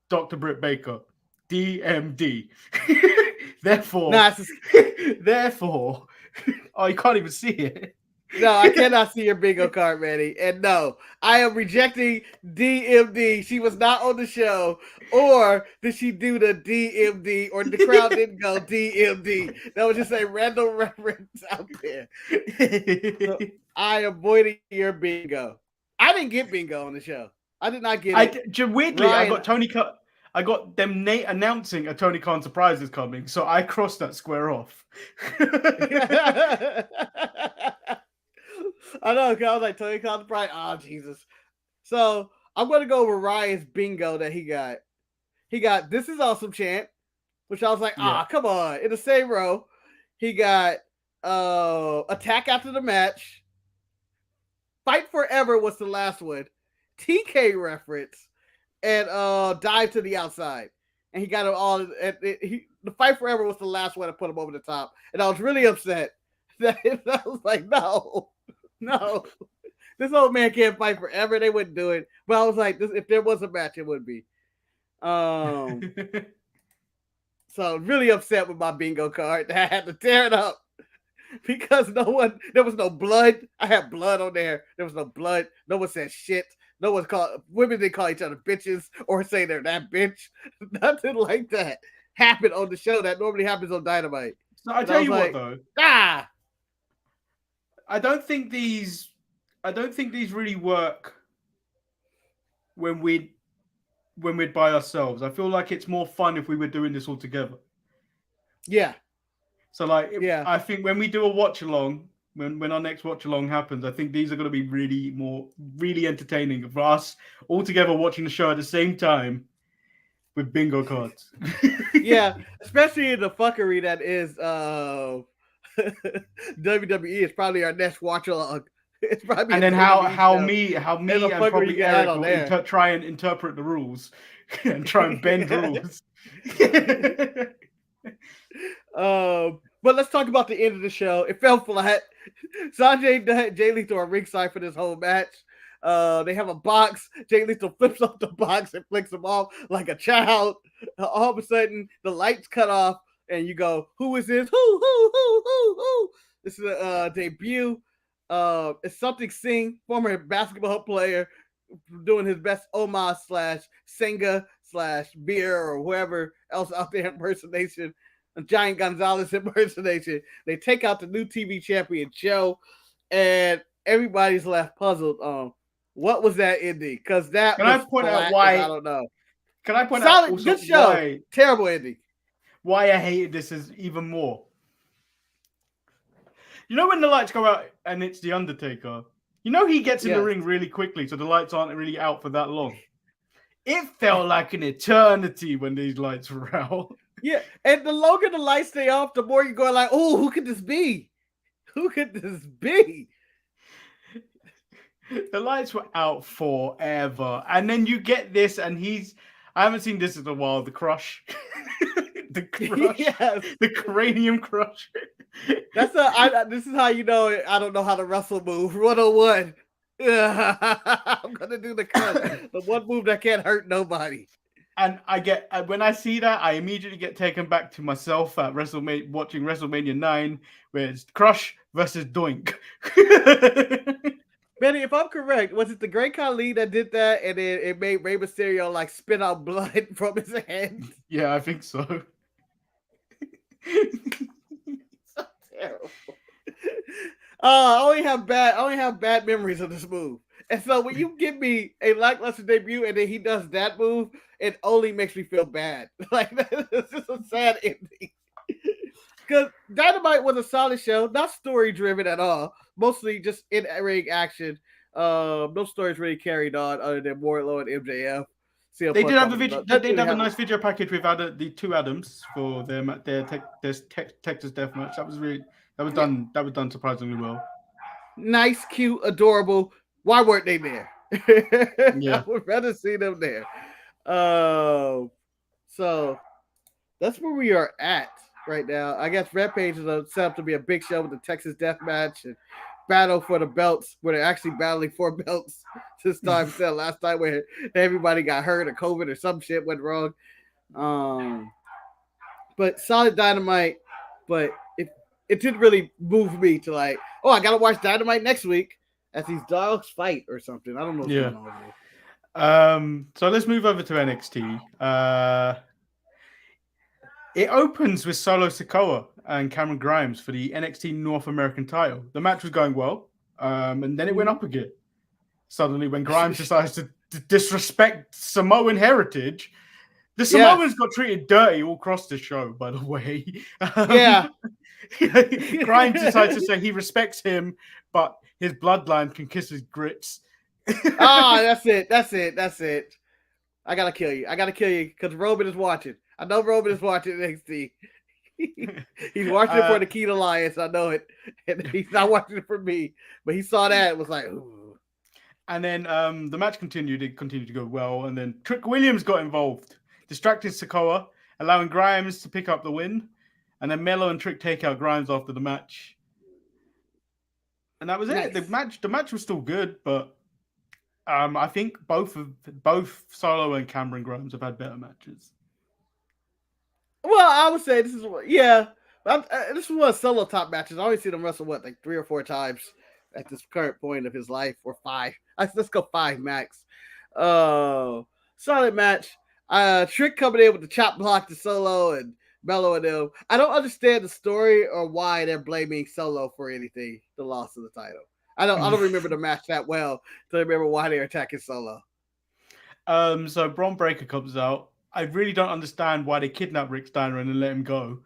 S1: Dr. Britt Baker, DMD. Therefore, oh, you can't even see it.
S2: No, I cannot see your bingo card, Manny. And no, I am rejecting DMD. She was not on the show. Or did she do the DMD? Or the crowd didn't go DMD. That was just a random reference out there. So I am avoiding your bingo. I didn't get bingo on the show. I did not get it.
S1: Weirdly, Ryan, I got Tony Khan. I got them announcing a Tony Khan surprise is coming. So I crossed that square off.
S2: I know, because I was like, Tony Khan's surprise. Oh, Jesus. So I'm going to go with Ryan's bingo that he got. He got This Is Awesome chant, which I was like, come on. In the same row, he got Attack After the Match. Fight Forever was the last one. TK reference. And Dive to the Outside. And he got it all. The Fight Forever was the last one to put him over the top. And I was really upset. I was like, no. This old man can't fight forever. They wouldn't do it. But I was like, if there was a match, it would be. So really upset with my bingo card. I had to tear it up because there was no blood. I had blood on there. There was no blood. No one said shit. No one's women didn't call each other bitches or say they're that bitch. Nothing like that happened on the show that normally happens on Dynamite.
S1: So I tell you what though. I don't think these really work when we're by ourselves. I feel like it's more fun if we were doing this all together.
S2: Yeah.
S1: So I think when we do a watch along, when our next watch along happens, I think these are going to be really entertaining for us all together watching the show at the same time with bingo cards.
S2: Yeah, especially in the fuckery that is WWE. It's probably our next watch along. It's probably
S1: And then how me and probably Eric will try and interpret the rules and try and bend rules.
S2: But let's talk about the end of the show. It fell flat. Sanjay and Jay Lethal are ringside for this whole match. They have a box. Jay Lethal flips off the box and flicks them off like a child. All of a sudden, the lights cut off, and you go, "Who is this? Who? This is a debut. It's Something Singh, former basketball player, doing his best Omar / Senga / Beer or whoever else out there impersonation. A Giant Gonzalez impersonation. They take out the new TV champion Joe, and everybody's left puzzled. What was that ending? Because that
S1: can I point out why?
S2: I don't know.
S1: Can I point out also
S2: good show?
S1: Why,
S2: terrible ending.
S1: Why I hated this is even more. You know when the lights go out and it's the Undertaker. You know he gets in the ring really quickly, so the lights aren't really out for that long. It felt like an eternity when these lights were out.
S2: Yeah, and the longer the lights stay off, the more you go like, "Oh, who could this be? Who could this be?"
S1: The lights were out forever, and then you get this, and I haven't seen this in a while. The Crush, the Crush,
S2: yes.
S1: The Cranium Crush.
S2: This is how you know I don't know how to wrestle move 101. I'm gonna do the Crush, the one move that can't hurt nobody.
S1: And when I see that, I immediately get taken back to myself at watching WrestleMania 9, where it's Crush versus Doink.
S2: Benny, if I'm correct, was it the Great Khali that did that, and then it made Rey Mysterio like spit out blood from his hand?
S1: Yeah, I think so.
S2: So terrible. I only have bad memories of this move. And so when you give me a lackluster debut and then he does that move, it only makes me feel bad. Like, it's just a sad ending. Because Dynamite was a solid show, not story driven at all. Mostly just in ring action. No stories really carried on other than Wardlow and MJF.
S1: They did have a video. They did have a nice video package with the two Adams for their Texas Death Match. That was done surprisingly well.
S2: Nice, cute, adorable. Why weren't they there?
S1: Yeah.
S2: I would rather see them there. So that's where we are at right now. I guess Rampage is set up to be a big show with the Texas Death Match and battle for the belts, where they're actually battling for belts this time instead of last time where everybody got hurt or COVID or some shit went wrong. But solid Dynamite, but it didn't really move me to like, oh, I gotta watch Dynamite next week as these dogs fight or something. I don't know what's going on with it.
S1: So let's move over to NXT. It opens with Solo Sikoa and Cameron Grimes for the NXT North American title. The match was going well, and then it went up again. Suddenly, when Grimes decides to disrespect Samoan heritage, the Samoans got treated dirty all across the show, by the way.
S2: Yeah.
S1: Grimes decides to say he respects him, but his bloodline can kiss his grits.
S2: That's it. I gotta kill you because Roman is watching. I know Roman is watching NXT. He's watching it for the Keen Alliance. I know it. And he's not watching it for me. But he saw that and was like, ooh.
S1: And then the match continued. It continued to go well. And then Trick Williams got involved, distracted Sikoa, allowing Grimes to pick up the win. And then Melo and Trick take out Grimes after the match. And that was it. The match was still good, but I think both Solo and Cameron Grimes have had better matches.
S2: Well, I would say this is one of Solo top matches. I always see them wrestle like 3 or 4 times at this current point of his life, or 5. Let's go 5 max. Solid match. Trick coming in with the chop block to Solo and Melo and them. I don't understand the story or why they're blaming Solo for anything, the loss of the title. I don't remember the match that well to remember why they're attacking Solo.
S1: So Braun Breaker comes out. I really don't understand why they kidnapped Rick Steiner and then let him go.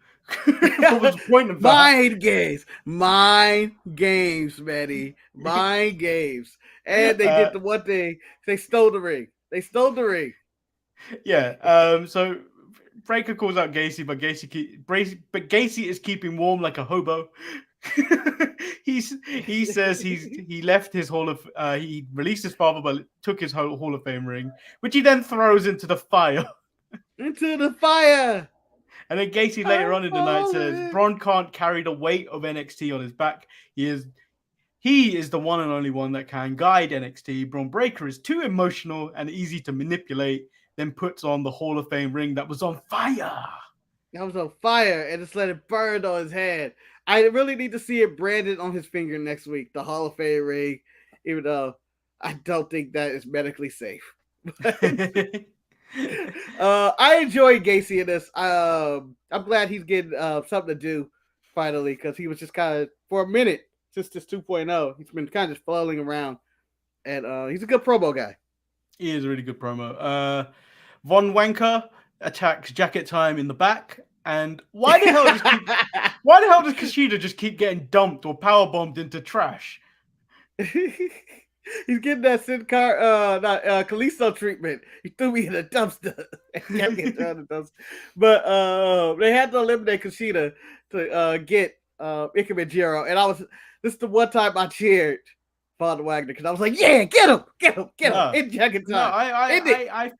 S1: What was the point of that?
S2: Mind games, Matty. Mind games. And they did the one thing. They stole the ring.
S1: Yeah. So Breaker calls out Gacy, but Gacy is keeping warm like a hobo. He says he left his he released his father, but took his Hall of Fame ring, which he then throws into the fire.
S2: Into the fire.
S1: And then Gacy later on in the night says Braun can't carry the weight of NXT on his back. He is the one and only one that can guide NXT. Braun Breaker is too emotional and easy to manipulate, then puts on the Hall of Fame ring that was on fire.
S2: That was on fire and just let it burn on his head. I really need to see it branded on his finger next week, the Hall of Fame ring, even though I don't think that is medically safe. I enjoy Gacy in this. I'm glad he's getting something to do finally, because he was just kind of, for a minute, since this 2.0, he's been kind of just flailing around. And he's a good promo guy.
S1: He is a really good promo. Von Wanker attacks Jacket Time in the back. And why the hell does Kushida just keep getting dumped or power bombed into trash?
S2: He's getting that Sin Cara, Kalisto treatment. He threw me in a dumpster. But they had to eliminate Kushida to get Ikemen Jiro. And this is the one time I cheered Von Wagner, because I was like, yeah, get him in Jacket Time.
S1: No,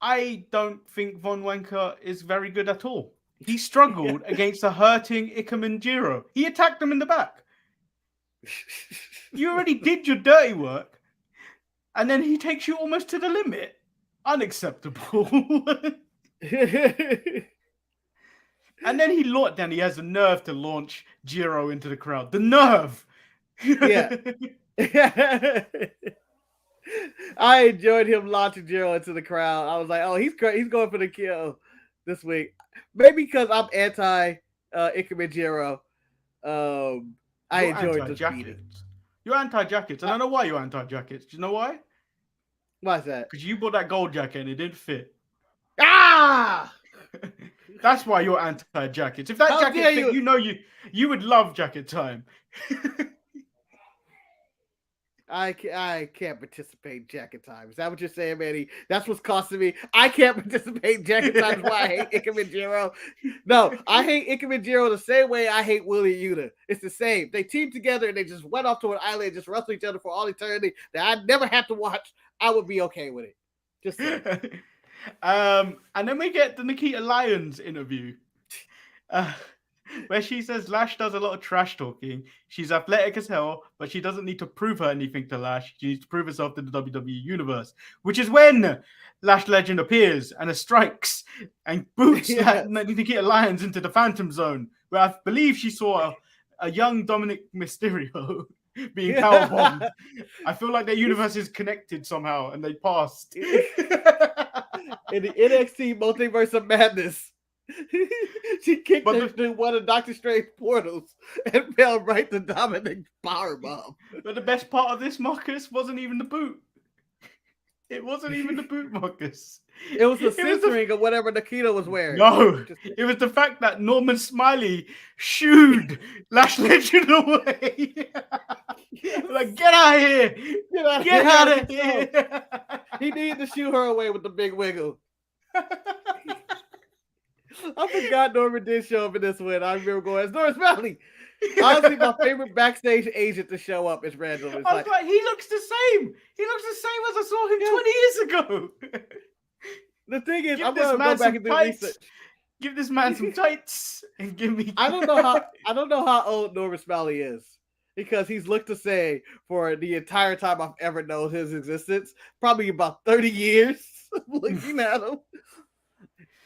S1: I don't think Von Wanker is very good at all. He struggled against a hurting Ikemen Jiro. He attacked him in the back. You already did your dirty work, and then he takes you almost to the limit. Unacceptable. And then he has the nerve to launch Jiro into the crowd. The nerve.
S2: Yeah. I enjoyed him launching Jiro into the crowd. I was like, oh, he's going for the kill this week. Maybe because I'm anti Ikemen Jiro. I enjoyed this meeting.
S1: You're anti-jackets, and I know why you're anti-jackets. Do you know why?
S2: Why is that?
S1: Because you bought that gold jacket and it didn't fit.
S2: Ah!
S1: That's why you're anti-jackets. If that jacket fit, you would love Jacket Time.
S2: I can't participate in Jacket Time. Is that what you're saying, Manny? That's what's costing me. I can't participate in Jacket Time. That's why I hate Ikemen Jiro. No, I hate Ikemen Jiro the same way I hate Willie Yuta. It's the same. They teamed together and they just went off to an island and just wrestled each other for all eternity that I'd never have to watch. I would be okay with it. Just
S1: and then we get the Nikita Lyons interview. Where she says Lash does a lot of trash talking. She's athletic as hell, but she doesn't need to prove her anything to Lash. She needs to prove herself to the WWE Universe, which is when Lash Legend appears and strikes and boots Nikita Lyons into the Phantom Zone, where I believe she saw a young Dominic Mysterio being powerbombed. I feel like their universe is connected somehow, and they passed.
S2: In the NXT Multiverse of Madness, she kicked into one of Doctor Strange's portals and fell right to Dominic's powerbomb.
S1: But the best part of this, Marcus, wasn't even the boot. It wasn't even the boot, Marcus.
S2: It was the censoring of whatever Nikita was wearing.
S1: No, it was the fact that Norman Smiley shooed Lash Legend away. Like, get out of here! Get out of here!
S2: He needed to shoot her away with the big wiggle. I forgot Norman did show up in this one. I remember going, it's Norman Smiley. Honestly, my favorite backstage agent to show up is Randall.
S1: I was like, he looks the same. He looks the same as I saw him 20 years ago.
S2: The thing is, I'm gonna go back and do research.
S1: Give this man some tights and give me.
S2: I don't know how old Norman Smiley is, because he's looked the same for the entire time I've ever known his existence. Probably about 30 years. Looking at him.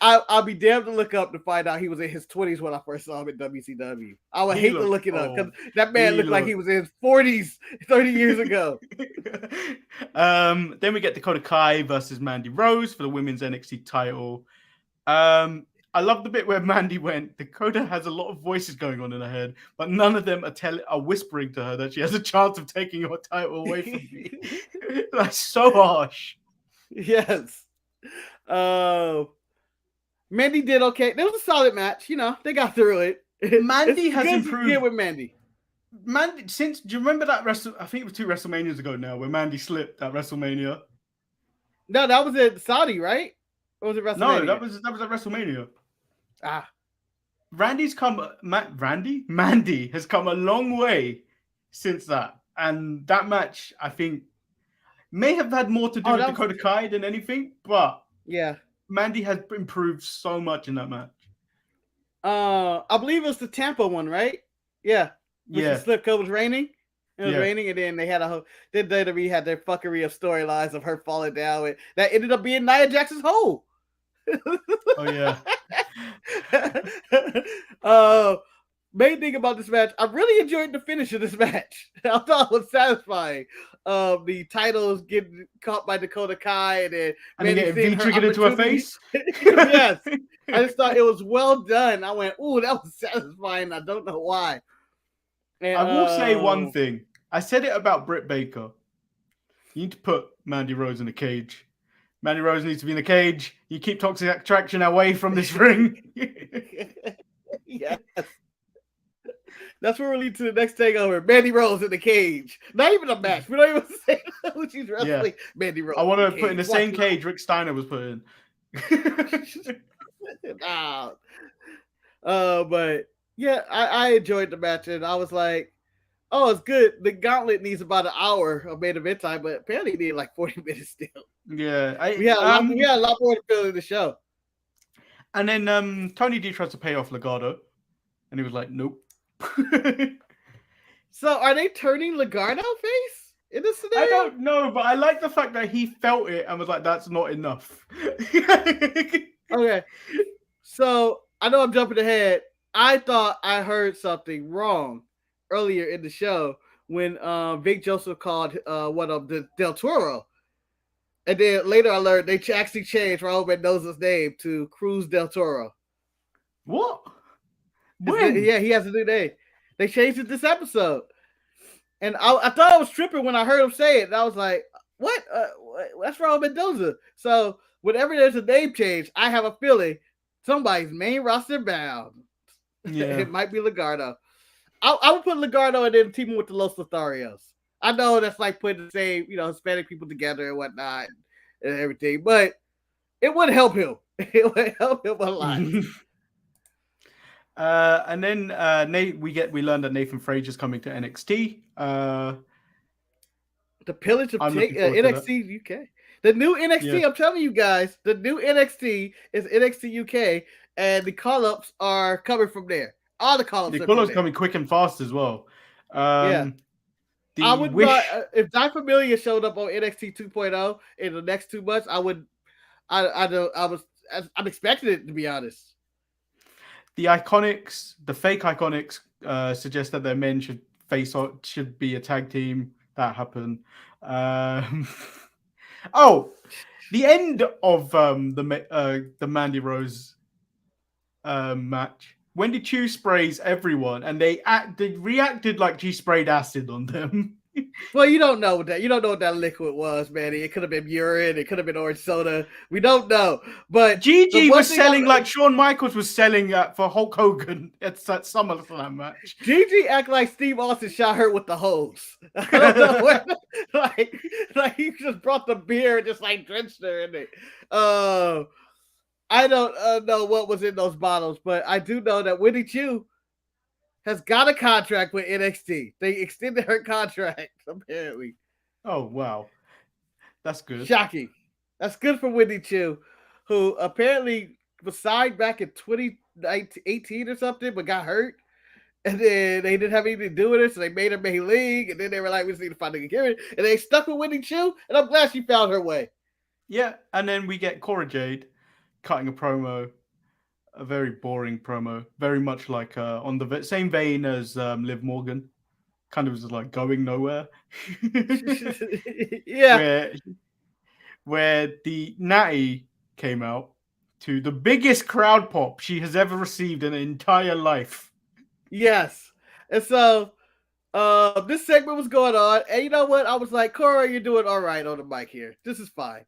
S2: I'll be damned to look up to find out he was in his 20s when I first saw him in WCW. I would hate to look it up because that man looked like he was in his 40s 30 years ago.
S1: Then we get Dakota Kai versus Mandy Rose for the women's NXT title. I love the bit where Mandy went, Dakota has a lot of voices going on in her head, but none of them are whispering to her that she has a chance of taking her title away from me. That's so harsh.
S2: Yes. Mandy did okay. It was a solid match. You know, they got through it.
S1: Mandy has improved.
S2: With Mandy.
S1: Do you remember that I think it was 2 WrestleManias ago now where Mandy slipped at WrestleMania?
S2: No, that was at Saudi, right? Or was it WrestleMania?
S1: No, that was at WrestleMania. Mandy has come a long way since that, and that match I think may have had more to do with Dakota Kai than anything, but
S2: yeah,
S1: Mandy has improved so much in that match.
S2: I believe it was the Tampa one, right? Yeah. When she slipped because it was raining. It was raining, and then they had then WWE had their fuckery of storylines of her falling down, and that ended up being Nia Jax's hole.
S1: Oh yeah.
S2: Main thing about this match, I really enjoyed the finish of this match. I thought it was satisfying. The titles getting caught by Dakota Kai, and then
S1: getting V-triggered into her face.
S2: Yes, I just thought it was well done. I went, "Ooh, that was satisfying." I don't know why. And,
S1: I will say one thing. I said it about Britt Baker. You need to put Mandy Rose in a cage. Mandy Rose needs to be in a cage. You keep Toxic Attraction away from this ring.
S2: Yes. That's where we lead to the next takeover. Mandy Rose in the cage. Not even a match. We don't even say who she's wrestling. Yeah. Mandy Rose.
S1: I want to put in the same cage Rick Steiner was put in.
S2: But yeah, I enjoyed the match, and I was like, oh, it's good. The gauntlet needs about an hour of main event time, but apparently it needed like 40 minutes still.
S1: Yeah.
S2: We had a lot more to fill in the show.
S1: And then Tony D tries to pay off Legado, and he was like, nope.
S2: So are they turning Legado face in this scenario?
S1: I don't know, but I like the fact that he felt it and was like, that's not enough.
S2: Okay. So I know I'm jumping ahead. I thought I heard something wrong earlier in the show when Vic Joseph called one of the Del Toro. And then later I learned they actually changed Raul Mendoza's name to Cruz Del Toro.
S1: What? When?
S2: Yeah, he has a new name. They changed it this episode. And I thought I was tripping when I heard him say it. And I was like, what? That's Raul Mendoza. So whenever there's a name change, I have a feeling somebody's main roster bound. Yeah. It might be Legado. I would put Legado and then team him with the Los Lotharios. I know that's like putting the same, Hispanic people together and whatnot and everything, but it would help him. It would help him a lot.
S1: And then we learned that Nathan Frazier's coming to NXT.
S2: The pillage of NXT UK. The new NXT, yeah. I'm telling you guys, the new NXT is NXT UK, and the call-ups are coming from there. All the call-ups.
S1: The call-ups coming quick and fast as well.
S2: Yeah. I would if Di Familia showed up on NXT 2.0 in the next 2 months, I'm expecting it, to be honest.
S1: The Iconics, the fake Iconics, suggest that their men should be a tag team. That happened. The end of the Mandy Rose match. Wendy Chu sprays everyone, and they reacted like she sprayed acid on them.
S2: Well, you don't know that. You don't know what that liquid was, man. It could have been urine. It could have been orange soda. We don't know. But
S1: Gigi was selling like Shawn Michaels was selling for Hulk Hogan at that SummerSlam match.
S2: Gigi act like Steve Austin shot her with the hose. I don't know what, like he just brought the beer and just like drenched her in it. I don't know what was in those bottles, but I do know that Wendy Chu has got a contract with NXT. They extended her contract, apparently.
S1: Oh, wow. That's good.
S2: Shocking. That's good for Wendy Chu, who apparently was signed back in 2018 or something, but got hurt. And then they didn't have anything to do with it, so they made her main league. And then they were like, we just need to find a Karen. And they stuck with Wendy Chu, and I'm glad she found her way.
S1: Yeah, and then we get Cora Jade cutting a promo, a very boring promo, very much like on the same vein as Liv Morgan, kind of was like going nowhere.
S2: Yeah,
S1: where the Nattie came out to the biggest crowd pop she has ever received in her entire life.
S2: Yes, and so this segment was going on, and you know what? I was like, Cora, you're doing all right on the mic here. This is fine.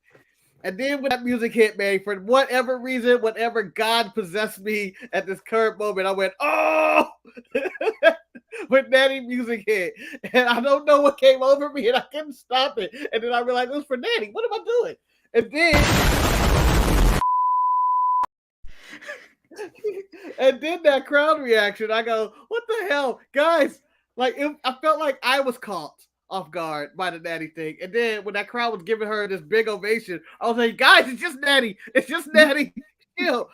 S2: And then when that music hit, man, for whatever reason, whatever God possessed me at this current moment, I went, oh! When Nattie music hit. And I don't know what came over me, and I couldn't stop it. And then I realized it was for Nattie. What am I doing? And then And then that crowd reaction, I go, what the hell? Guys, like I felt like I was caught off guard by the Nattie thing. And then when that crowd was giving her this big ovation, I was like, guys, it's just Nattie. It's just Nattie. Chill.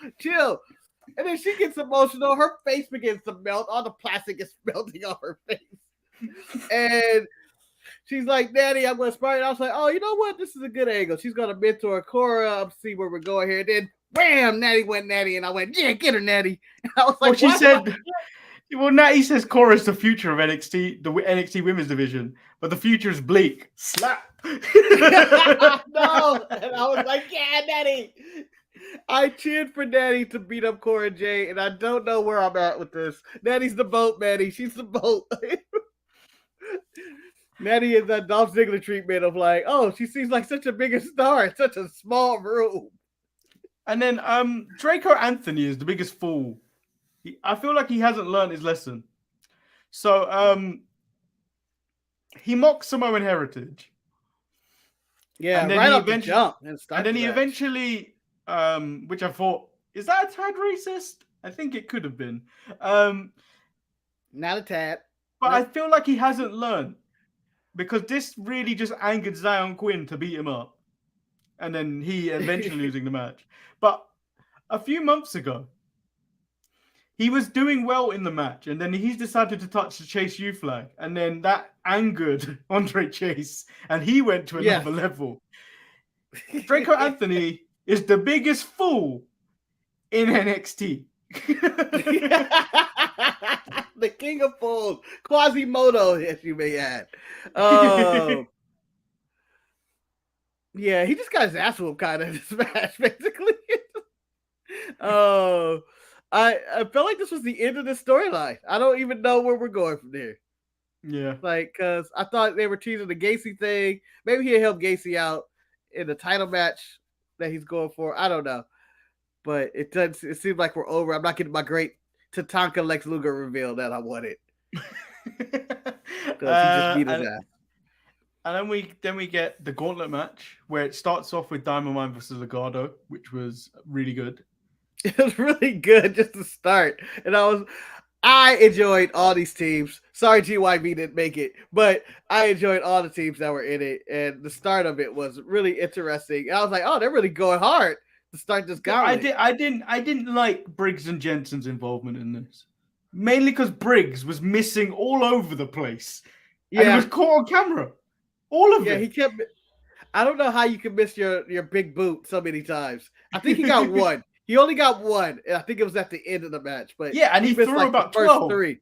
S2: And then she gets emotional. Her face begins to melt. All the plastic is melting off her face. And she's like, Nattie, I'm going to inspire you. I was like, oh, you know what? This is a good angle. She's going to mentor Cora. I'm see where we're going here. And then, bam, Nattie went Nattie. And I went, yeah, get her, Nattie. And I was like,
S1: well, she said, well, Nattie says Cora's the future of NXT, the NXT women's division, but the future is bleak. Slap.
S2: No. And I was like, yeah, Nattie. I cheered for Nattie to beat up Cora Jade, and I don't know where I'm at with this. Nattie's the boat, Nattie. She's the boat. Nattie is that Dolph Ziggler treatment of like, oh, she seems like such a bigger star in such a small room.
S1: And then Draco Anthony is the biggest fool. I feel like he hasn't learned his lesson. So he mocks Samoan heritage.
S2: Yeah,
S1: and then
S2: right
S1: he
S2: up the jump. And
S1: then he eventually, which I thought, is that a tad racist? I think it could have been.
S2: Not a tad.
S1: But I feel like he hasn't learned. Because this really just angered Zion Quinn to beat him up. And then he eventually losing the match. But a few months ago, he was doing well in the match. And then he's decided to touch the Chase U flag. And then that angered Andre Chase. And he went to another level. Draco Anthony is the biggest fool in NXT.
S2: The king of fools, Quasimodo, if you may add. Yeah, he just got his ass whooped kind of in this match, basically. I felt like this was the end of the storyline. I don't even know where we're going from there.
S1: Yeah,
S2: like because I thought they were teasing the Gacy thing. Maybe he'll help Gacy out in the title match that he's going for. I don't know, but it does. It seems like we're over. I'm not getting my great Tatanka Lex Luger reveal that I wanted. Because he just beat his ass.
S1: And then we get the gauntlet match where it starts off with Dynamite versus Legado, which was really good.
S2: It was really good just to start. And I enjoyed all these teams. Sorry GYB didn't make it, but I enjoyed all the teams that were in it. And the start of it was really interesting. And I was like, oh, they're really going hard to start this gauntlet.
S1: I didn't like Briggs and Jensen's involvement in this. Mainly because Briggs was missing all over the place. Yeah. And it was caught on camera. All of it.
S2: Yeah, he kept. I don't know how you can miss your big boot so many times. I think he got one. He only got one, and I think it was at the end of the match. But
S1: yeah, and he
S2: missed
S1: threw
S2: like
S1: about
S2: the first
S1: 12.
S2: 3.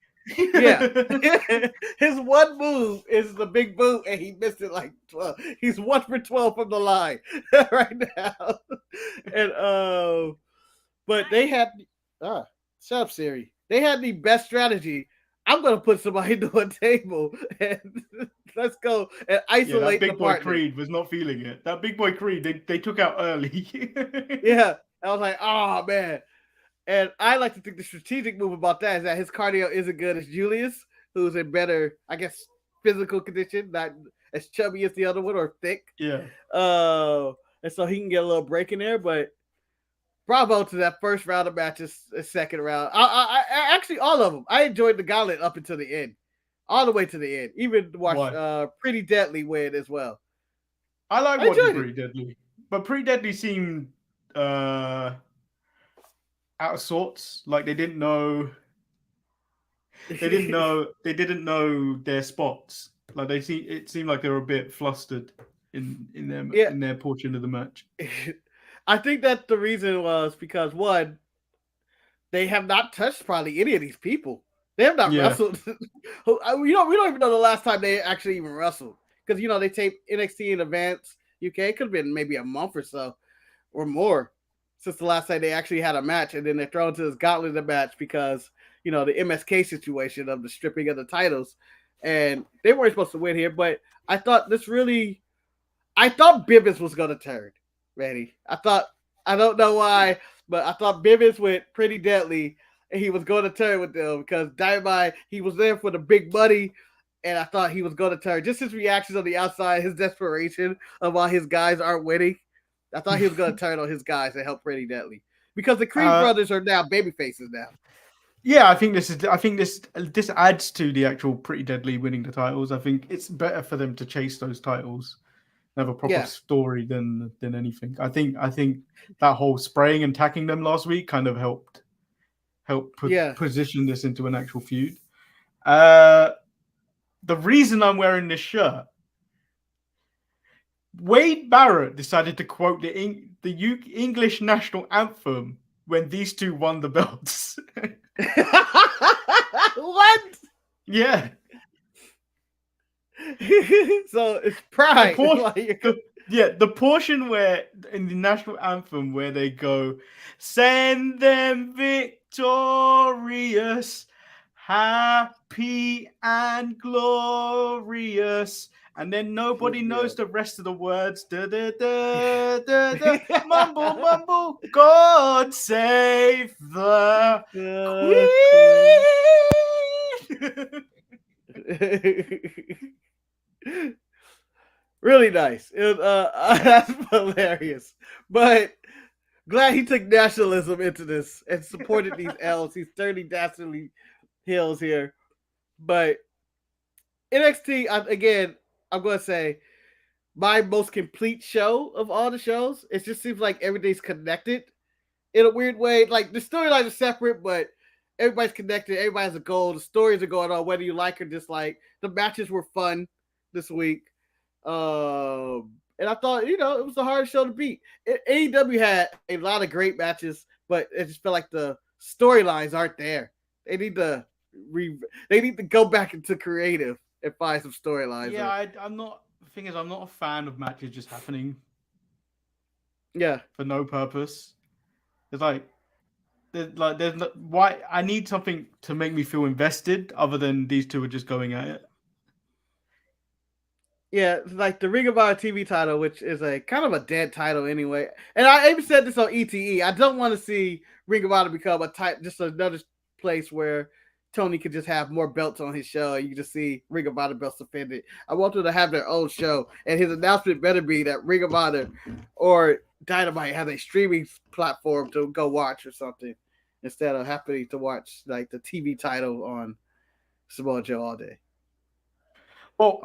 S2: Yeah, his one move is the big boot, and he missed it like 12. He's 1 for 12 from the line right now. And but they had shut up, Siri. They had the best strategy. I'm gonna put somebody to a table and let's go and isolate
S1: that big
S2: the
S1: boy
S2: partner.
S1: Creed was not feeling it. That big boy Creed, they took out early.
S2: Yeah, I was like, oh man. And I like to think the strategic move about that is that his cardio isn't good as Julius, who's in better, I guess, physical condition, not as chubby as the other one or thick.
S1: Yeah.
S2: And so he can get a little break in there, but bravo to that first round of matches, second round. I actually, all of them. I enjoyed the gauntlet up until the end. All the way to the end. Even watched Pretty Deadly win as well.
S1: I like watching Pretty Deadly. But Pretty Deadly seemed out of sorts. Like they didn't know they didn't know their spots. Like it seemed like they were a bit flustered in their portion of the match.
S2: I think that the reason was because one, they have not touched probably any of these people. They have not wrestled. We don't even know the last time they actually even wrestled because they tape NXT in advance. UK, it could have been maybe a month or so or more since the last time they actually had a match, and then they're thrown to this gauntlet match because the MSK situation of the stripping of the titles, and they weren't supposed to win here. But I thought Bivens was going to turn. Ready. I don't know why, but I thought Bivens went Pretty Deadly and he was going to turn with them because Dynamite, he was there for the big money, and I thought he was going to turn. Just his reactions on the outside, his desperation of why his guys aren't winning. I thought he was going to turn on his guys and help Pretty Deadly because the Creed brothers are now baby faces now.
S1: Yeah, I think this adds to the actual Pretty Deadly winning the titles. I think it's better for them to chase those titles, have a proper story than anything. I think that whole spraying and attacking them last week kind of helped position this into an actual feud. The reason I'm wearing this shirt, Wade Barrett decided to quote the English national anthem when these two won the belts.
S2: What?
S1: Yeah.
S2: So it's pride.
S1: The portion where in the national anthem where they go, "Send them victorious, happy and glorious," and then nobody knows the rest of the words. Da, da, da, da, da. Mumble, mumble. God save the
S2: Queen. Really nice. It was, that's hilarious. But glad he took nationalism into this and supported these L's. He's 30 dastardly hills here. But NXT, again, I'm going to say my most complete show of all the shows. It just seems like everything's connected in a weird way. Like the storylines are separate, but everybody's connected. Everybody has a goal. The stories are going on, whether you like or dislike. The matches were fun this week. And I thought, it was the hardest show to beat. AEW had a lot of great matches, but it just felt like the storylines aren't there. They need to go back into creative and find some storylines.
S1: Yeah, I'm not. The thing is, I'm not a fan of matches just happening.
S2: Yeah,
S1: for no purpose. There's no, why I need something to make me feel invested, other than these two are just going at it.
S2: Yeah, like the Ring of Honor TV title, which is a kind of a dead title anyway. And I even said this on ETE. I don't want to see Ring of Honor become just another place where Tony could just have more belts on his show and you just see Ring of Honor belts defended. I want them to have their own show, and his announcement better be that Ring of Honor or Dynamite has a streaming platform to go watch or something, instead of having to watch like the TV title on Samoa Joe all day.
S1: Well,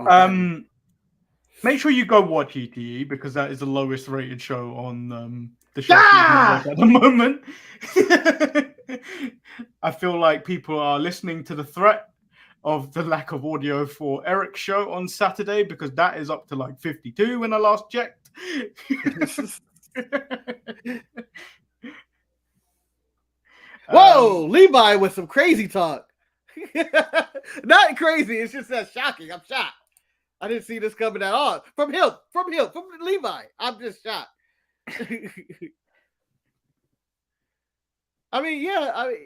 S1: make sure you go watch ETE, because that is the lowest rated show on the show at the moment. I feel like people are listening to the threat of the lack of audio for Eric's show on Saturday, because that is up to like 52 when I last checked.
S2: Whoa, Levi with some crazy talk. Not crazy, it's just that shocking. I'm shocked. I didn't see this coming at all. From Levi. I'm just shocked. I mean,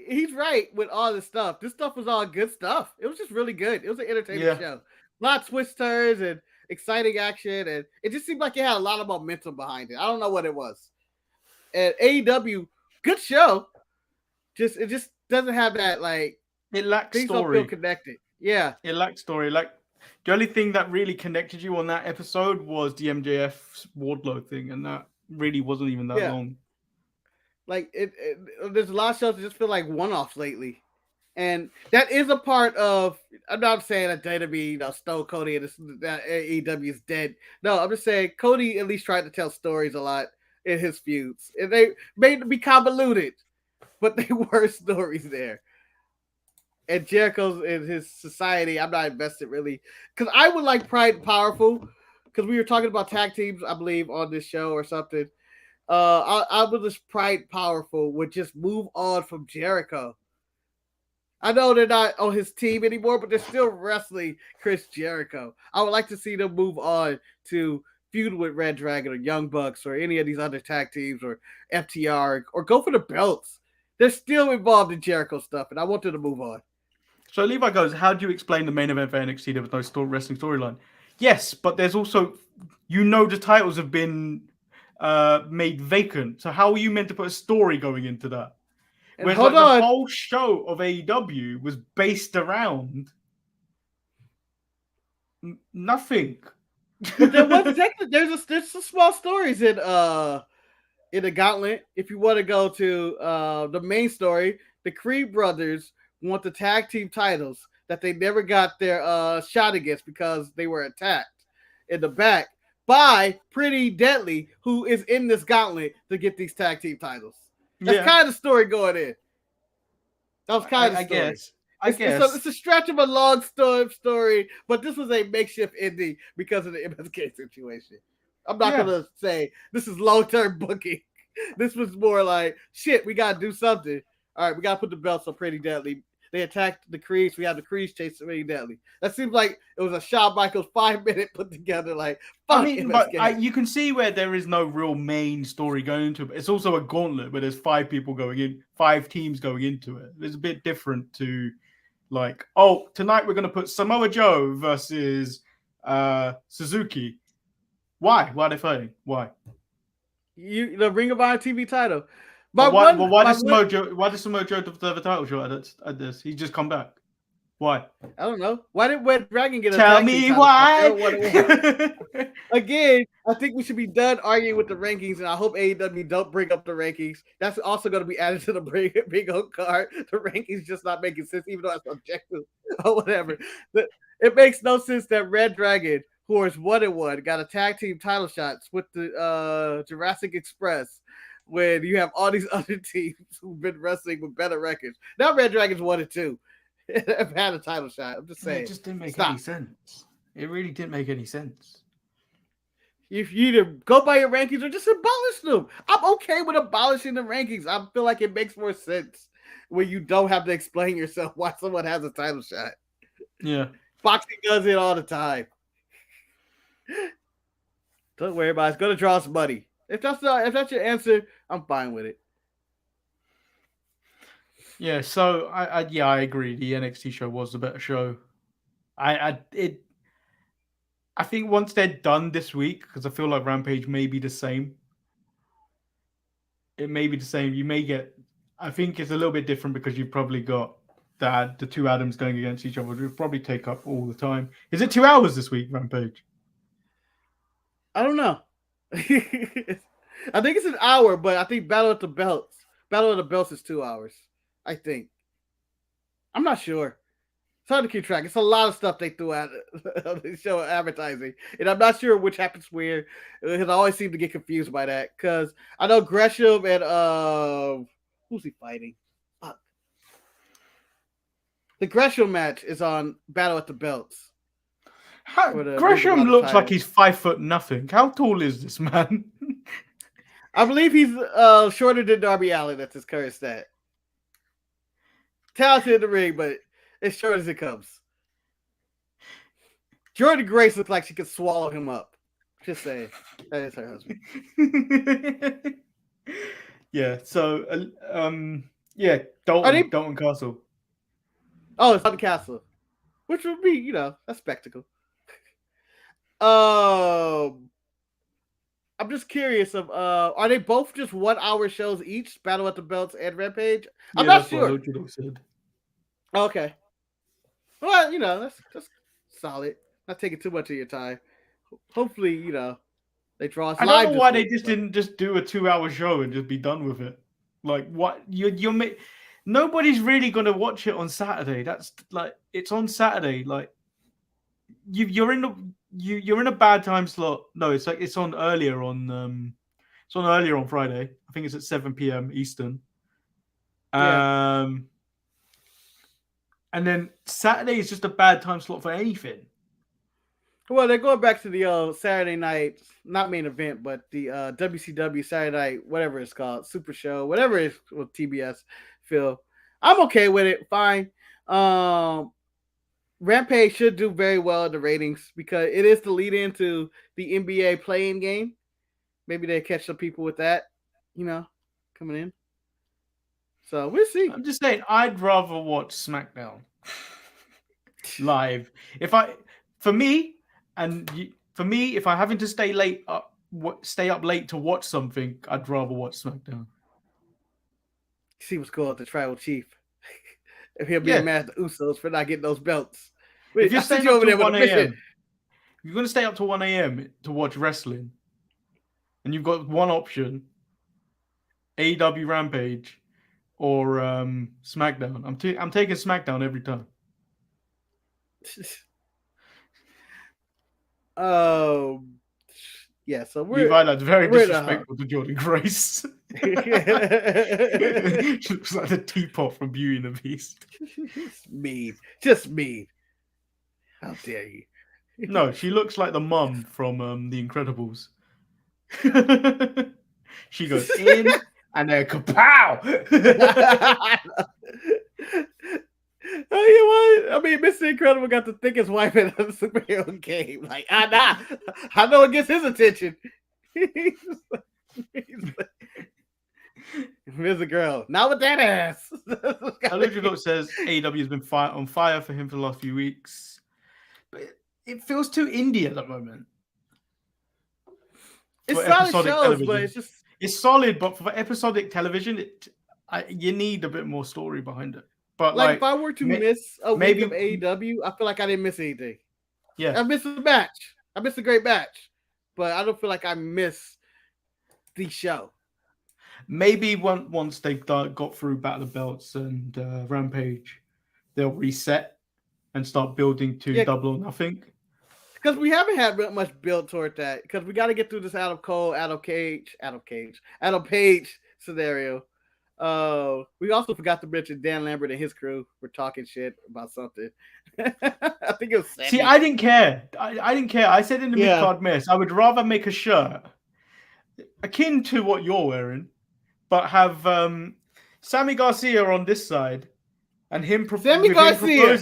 S2: he's right with all this stuff. This stuff was all good stuff. It was just really good. It was an entertaining show. A lot of twist turns and exciting action, and it just seemed like it had a lot of momentum behind it. I don't know what it was. And AEW, good show. It just doesn't have that, like,
S1: it lacks
S2: things
S1: story.
S2: Don't feel connected. Yeah,
S1: it lacked story. Like, the only thing that really connected you on that episode was the MJF Wardlow thing, and that really wasn't even that long. Like,
S2: there's a lot of shows that just feel like one-offs lately. And that is a part of, I'm not saying that WWE, Stone Cody and that AEW is dead. No, I'm just saying Cody at least tried to tell stories a lot in his feuds. And they may be convoluted, but they were stories there. And Jericho's in his society, I'm not invested really. Because I would like Pride and Powerful, because we were talking about tag teams, I believe, on this show or something. I would just Pride Powerful would just move on from Jericho. I know they're not on his team anymore, but they're still wrestling Chris Jericho. I would like to see them move on to feud with Red Dragon or Young Bucks or any of these other tag teams or FTR, or go for the belts. They're still involved in Jericho stuff, and I want them to move on.
S1: So Levi goes, how do you explain the main event for NXT? There was no wrestling storyline. Yes, but there's also, the titles have been made vacant. So how are you meant to put a story going into that? Whereas the whole show of AEW was based around nothing.
S2: But there was there's some small stories in in the gauntlet, if you want to go to the main story, the Creed brothers want the tag team titles that they never got their shot against because they were attacked in the back by Pretty Deadly, who is in this gauntlet to get these tag team titles. That's kind of the story going in. That was kind of the story.
S1: I guess.
S2: It's a stretch of a long story, but this was a makeshift ending because of the MSK situation. I'm not going to say this is long-term booking. This was more like, shit, we got to do something. All right, we got to put the belts on Pretty Deadly. They attacked the Creeds. We have the Creeds chase Pretty Deadly. That seems like it was a Shawn Michaels 5-minute put together. Like, fuck, I mean,
S1: but you can see where there is no real main story going into it. But it's also a gauntlet where there's 5 people going in, 5 teams going into it. It's a bit different to, like, oh, tonight we're going to put Samoa Joe versus Suzuki. Why? Why are they fighting? Why?
S2: The Ring of Honor TV title.
S1: But why does Samoa Joe deserve a title shot at this? He's just come back. Why?
S2: I don't know. Why did Red Dragon get a
S1: Tell me why.
S2: Again, I think we should be done arguing with the rankings, and I hope AEW don't bring up the rankings. That's also going to be added to the bingo card. The rankings just not making sense, even though it's objective or whatever. It makes no sense that Red Dragon, who is 1-1, got a tag team title shots with the Jurassic Express, when you have all these other teams who've been wrestling with better records. Now Red Dragon's 1-2 have had a title shot. I'm just saying.
S1: It just didn't make any sense. It really didn't make any sense.
S2: If you either go by your rankings or just abolish them. I'm okay with abolishing the rankings. I feel like it makes more sense when you don't have to explain yourself why someone has a title shot.
S1: Yeah.
S2: Boxing does it all the time. Don't worry about it. It's going to draw some money. If that's your answer, I'm fine with it.
S1: Yeah, so I agree. The NXT show was the better show. I think once they're done this week, because I feel like Rampage may be the same. It may be the same. You may get. I think it's a little bit different because you've probably got the 2 Adams going against each other. It would probably take up all the time. Is it 2 hours this week, Rampage?
S2: I don't know. I think it's an hour, but I think Battle of the Belts is 2 hours. I think. I'm not sure. It's hard to keep track. It's a lot of stuff they threw at the show advertising, and I'm not sure which happens where. Because I always seem to get confused by that. Because I know Gresham and who's he fighting? Fuck. The Gresham match is on Battle at the Belts.
S1: Gresham looks like he's 5'0". How tall is this man?
S2: I believe he's shorter than Darby Allin. That's his current stat. Talented in the ring, but as short as it comes. Jordan Grace looks like she could swallow him up. Just saying. That is her husband.
S1: Yeah, so Dalton Castle.
S2: Oh, it's Dalton Castle. Which would be, a spectacle. I'm just curious of are they both just 1 hour shows each, Battle at the Belts and Rampage? I'm not sure. Okay. Well, that's solid. Not taking too much of your time. Hopefully, they draw us.
S1: I don't know why they didn't just do a 2 hour show and just be done with it. Like, what nobody's really gonna watch it on Saturday. That's like, it's on Saturday. Like, you're in a bad time slot. No, it's on earlier on Friday. I think it's at 7 p.m. Eastern.
S2: Yeah.
S1: And then Saturday is just a bad time slot for anything.
S2: Well, they're going back to the Saturday night, not main event, but the WCW Saturday night, whatever it's called, Super Show, whatever it's with TBS. Phil, I'm okay with it. Fine. Rampage should do very well in the ratings because it is the lead into the NBA playing game. Maybe they catch some people with that, coming in. So we'll see.
S1: I'm just saying, I'd rather watch SmackDown live. If I'm having to stay up late to watch something, I'd rather watch SmackDown.
S2: See what's going on with the Tribal Chief. If he'll be mad at the Usos for not getting those belts.
S1: If you're staying up till 1 a.m., you're going to stay up till 1 a.m. to watch wrestling, and you've got one option, AEW Rampage or SmackDown. I'm taking SmackDown every time.
S2: Yeah, so
S1: Levi, that's very
S2: we're
S1: disrespectful to Jordan Grace. She looks like the teapot from Beauty and the Beast.
S2: Mean. Just mean. How dare you?
S1: No, she looks like the mum from The Incredibles. She goes in and then kapow!
S2: Oh, you know what? I mean, Mr. Incredible got the thickest wife in a superhero game. Like, I know it gets his attention. Here's a girl. Not with that ass.
S1: Aludra Look says AEW has been on fire for him for the last few weeks. But it feels too indie at the moment.
S2: It's solid shows,
S1: television.
S2: but it's just...
S1: It's solid, but for episodic television, you need a bit more story behind it. But
S2: like if I were to miss a week of AEW, I feel like I didn't miss anything.
S1: Yeah.
S2: I missed a match. I missed a great match. But I don't feel like I missed the show.
S1: Maybe once they've got through Battle of Belts and Rampage, they'll reset and start building to Double or Nothing.
S2: Because we haven't had much build toward that. Because we got to get through this Adam Page scenario. We also forgot to mention Dan Lambert and his crew were talking shit about something. I think it was Sammy.
S1: See, I didn't care. I didn't care. I said in the mid-card mess, I would rather make a shirt akin to what you're wearing, but have Sammy Garcia on this side and him
S2: Sammy Garcia.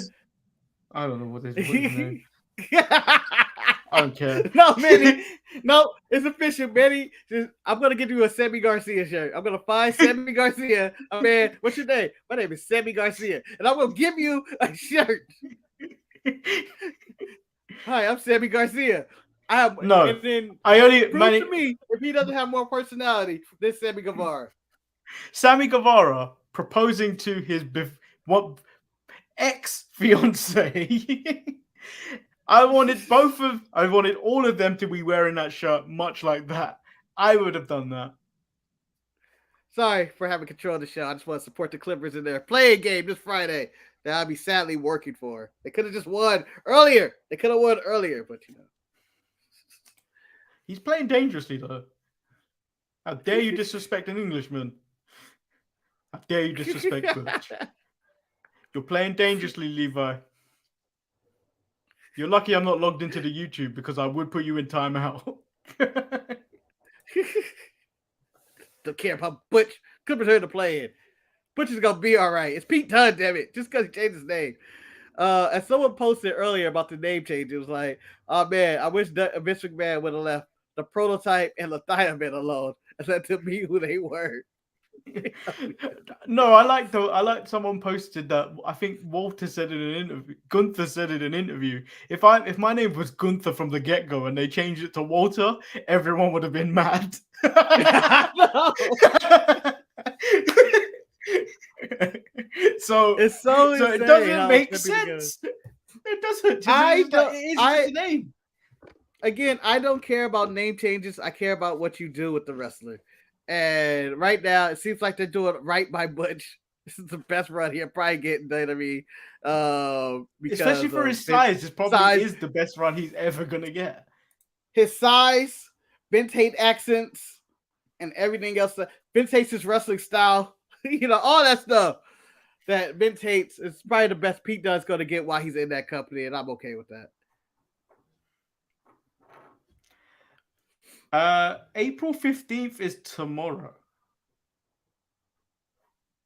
S1: I don't know what his name. I don't care.
S2: No, Manny. No, it's official, Manny. I'm gonna get you a Sammy Garcia shirt. I'm gonna find Sammy Garcia. Oh, man, what's your name? My name is Sammy Garcia, and I'm gonna give you a shirt. Hi, I'm Sammy Garcia. And then prove to me if he doesn't have more personality than Sammy Guevara.
S1: Sammy Guevara proposing to his ex-fiance. I wanted all of them to be wearing that shirt, much like that. I would have done that.
S2: Sorry for having control of the show. I just want to support the Clippers in their playing game this Friday that I'll be sadly working for. They could have just won earlier. But
S1: He's playing dangerously, though. How dare you disrespect an Englishman? How dare you disrespect Butch? You're playing dangerously, Levi. You're lucky I'm not logged into the YouTube because I would put you in timeout.
S2: Don't care about Butch. Clippers here to play in. Butch is gonna be all right. It's Pete Dunne, damn it. Just because he changed his name. As someone posted earlier about the name change, it was like, oh man, I wish Vince McMahon would have left the Prototype and the Thiamin alone and let them be who they were.
S1: No, I like someone posted that. I think Walter said in an interview. Gunther said in an interview, if my name was Gunther from the get-go and they changed it to Walter, everyone would have been mad. So
S2: it's so
S1: it doesn't make sense. It doesn't. It's just a name.
S2: Again, I don't care about name changes. I care about what you do with the wrestler. And right now, it seems like they're doing right by Butch. This is the best run he'll probably get in WWE.
S1: Especially for his size, this probably is the best run he's ever gonna get.
S2: His size, Vince hates accents, and everything else. Vince hates his wrestling style. All that stuff that Vince hates is probably the best Pete Dunne's gonna get while he's in that company, and I'm okay with that.
S1: April 15th is tomorrow.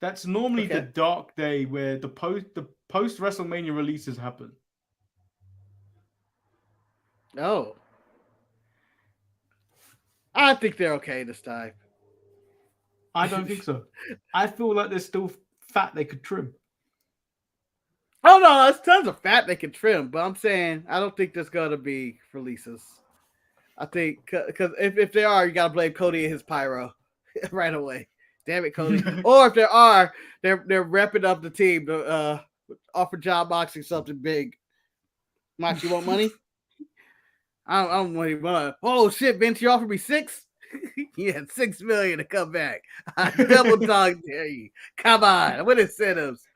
S1: That's normally the dark day where the post WrestleMania releases happen.
S2: Oh. I think they're okay this time.
S1: I don't think so. I feel like there's still fat they could trim.
S2: Oh no, there's tons of fat they can trim, but I'm saying I don't think there's gonna be releases. I think because if there are, you gotta blame Cody and his pyro right away. Damn it, Cody. Or if there are, they're repping up the team to offer John Moxley something big. Moxley, you want money? I don't want any money. Oh shit, Vince, you offered me 6? He had 6 million to come back. I double dog dare you. Come on. What incentives?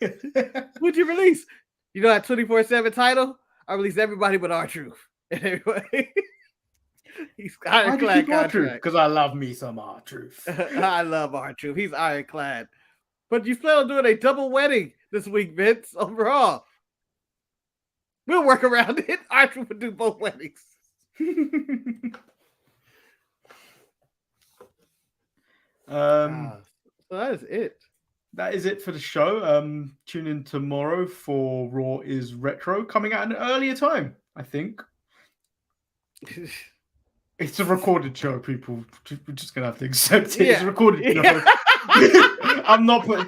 S2: What'd you release? You know that 24/7 title? I released everybody but R-Truth. And everybody. He's ironclad contract.
S1: Because I love me some R-Truth.
S2: I love R-Truth. He's ironclad. But you plan on doing a double wedding this week, Vince, on Raw. We'll work around it. R-Truth would do both weddings. So that is it.
S1: That is it for the show. Tune in tomorrow for Raw is Retro, coming at an earlier time, I think. It's a recorded show, people. We're just gonna have to accept it. Yeah. It's a recorded show.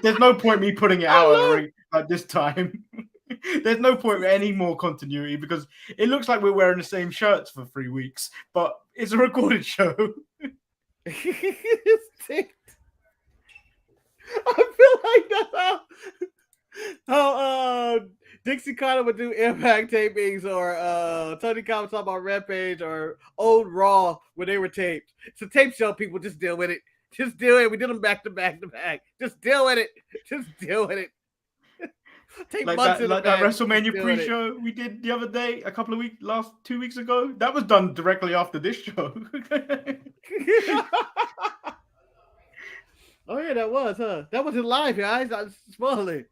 S1: There's no point me putting it out at this time. There's no point any more continuity because it looks like we're wearing the same shirts for 3 weeks, but it's a recorded show.
S2: I feel like that's how Dixie Carter would do Impact tapings, or Tony Khan would talk about Rampage or old Raw when they were taped. It's a tape show, people. Just deal with it. Just deal with it. We did them back to back to back. Just deal with it. Just deal with it. Take
S1: like that WrestleMania pre-show we did the other day, 2 weeks ago. That was done directly after this show.
S2: Oh yeah, that was, huh? That wasn't live, guys. I was spoiling.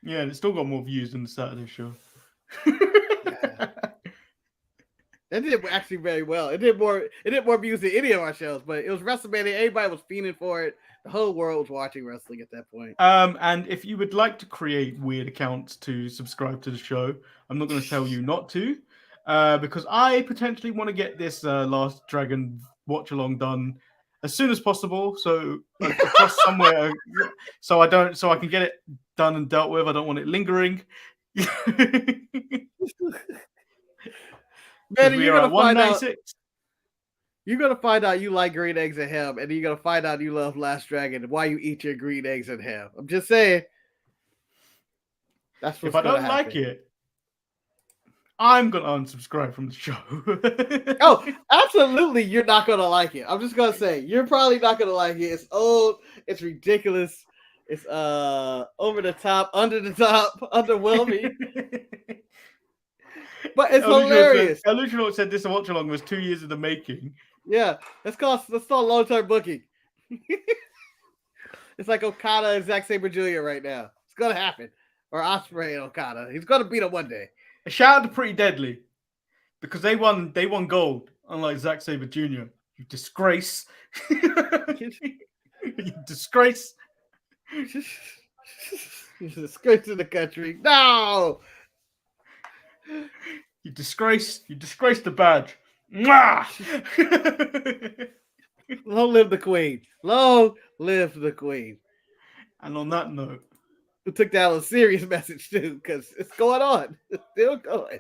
S1: Yeah, and it still got more views than the Saturday show.
S2: It did actually very well. It did more views than any of our shows, but it was WrestleMania. Everybody was fiending for it. The whole world was watching wrestling at that point.
S1: And if you would like to create weird accounts to subscribe to the show, I'm not going to tell you not to, because I potentially want to get this Last Dragon watch along done as soon as possible. So across somewhere, so I can get it done and dealt with. I don't want it lingering.
S2: Man, you're gonna find out. You're gonna find out you like green eggs and ham, and you're gonna find out you love Last Dragon and why you eat your green eggs and ham. I'm just saying. That's what's
S1: if I don't like it, I'm gonna unsubscribe from the show.
S2: Oh, absolutely, you're not gonna like it. I'm just gonna say you're probably not gonna like it. It's old. It's ridiculous. It's over the top, under the top, underwhelming. But it's hilarious.
S1: Illusional said this watch along was 2 years in the making.
S2: Yeah, let's call long-term booking. It's like Okada and Zack Sabre Jr. right now. It's gonna happen. Or Ospreay and Okada. He's gonna beat him one day.
S1: A shout out to Pretty Deadly, because they won gold, unlike Zack Sabre Jr. You disgrace. You disgrace.
S2: He's a disgrace to the country. No.
S1: You disgrace the badge.
S2: Long live the Queen. Long live the Queen.
S1: And on that note,
S2: we took that a serious message too, because it's going on. It's still going.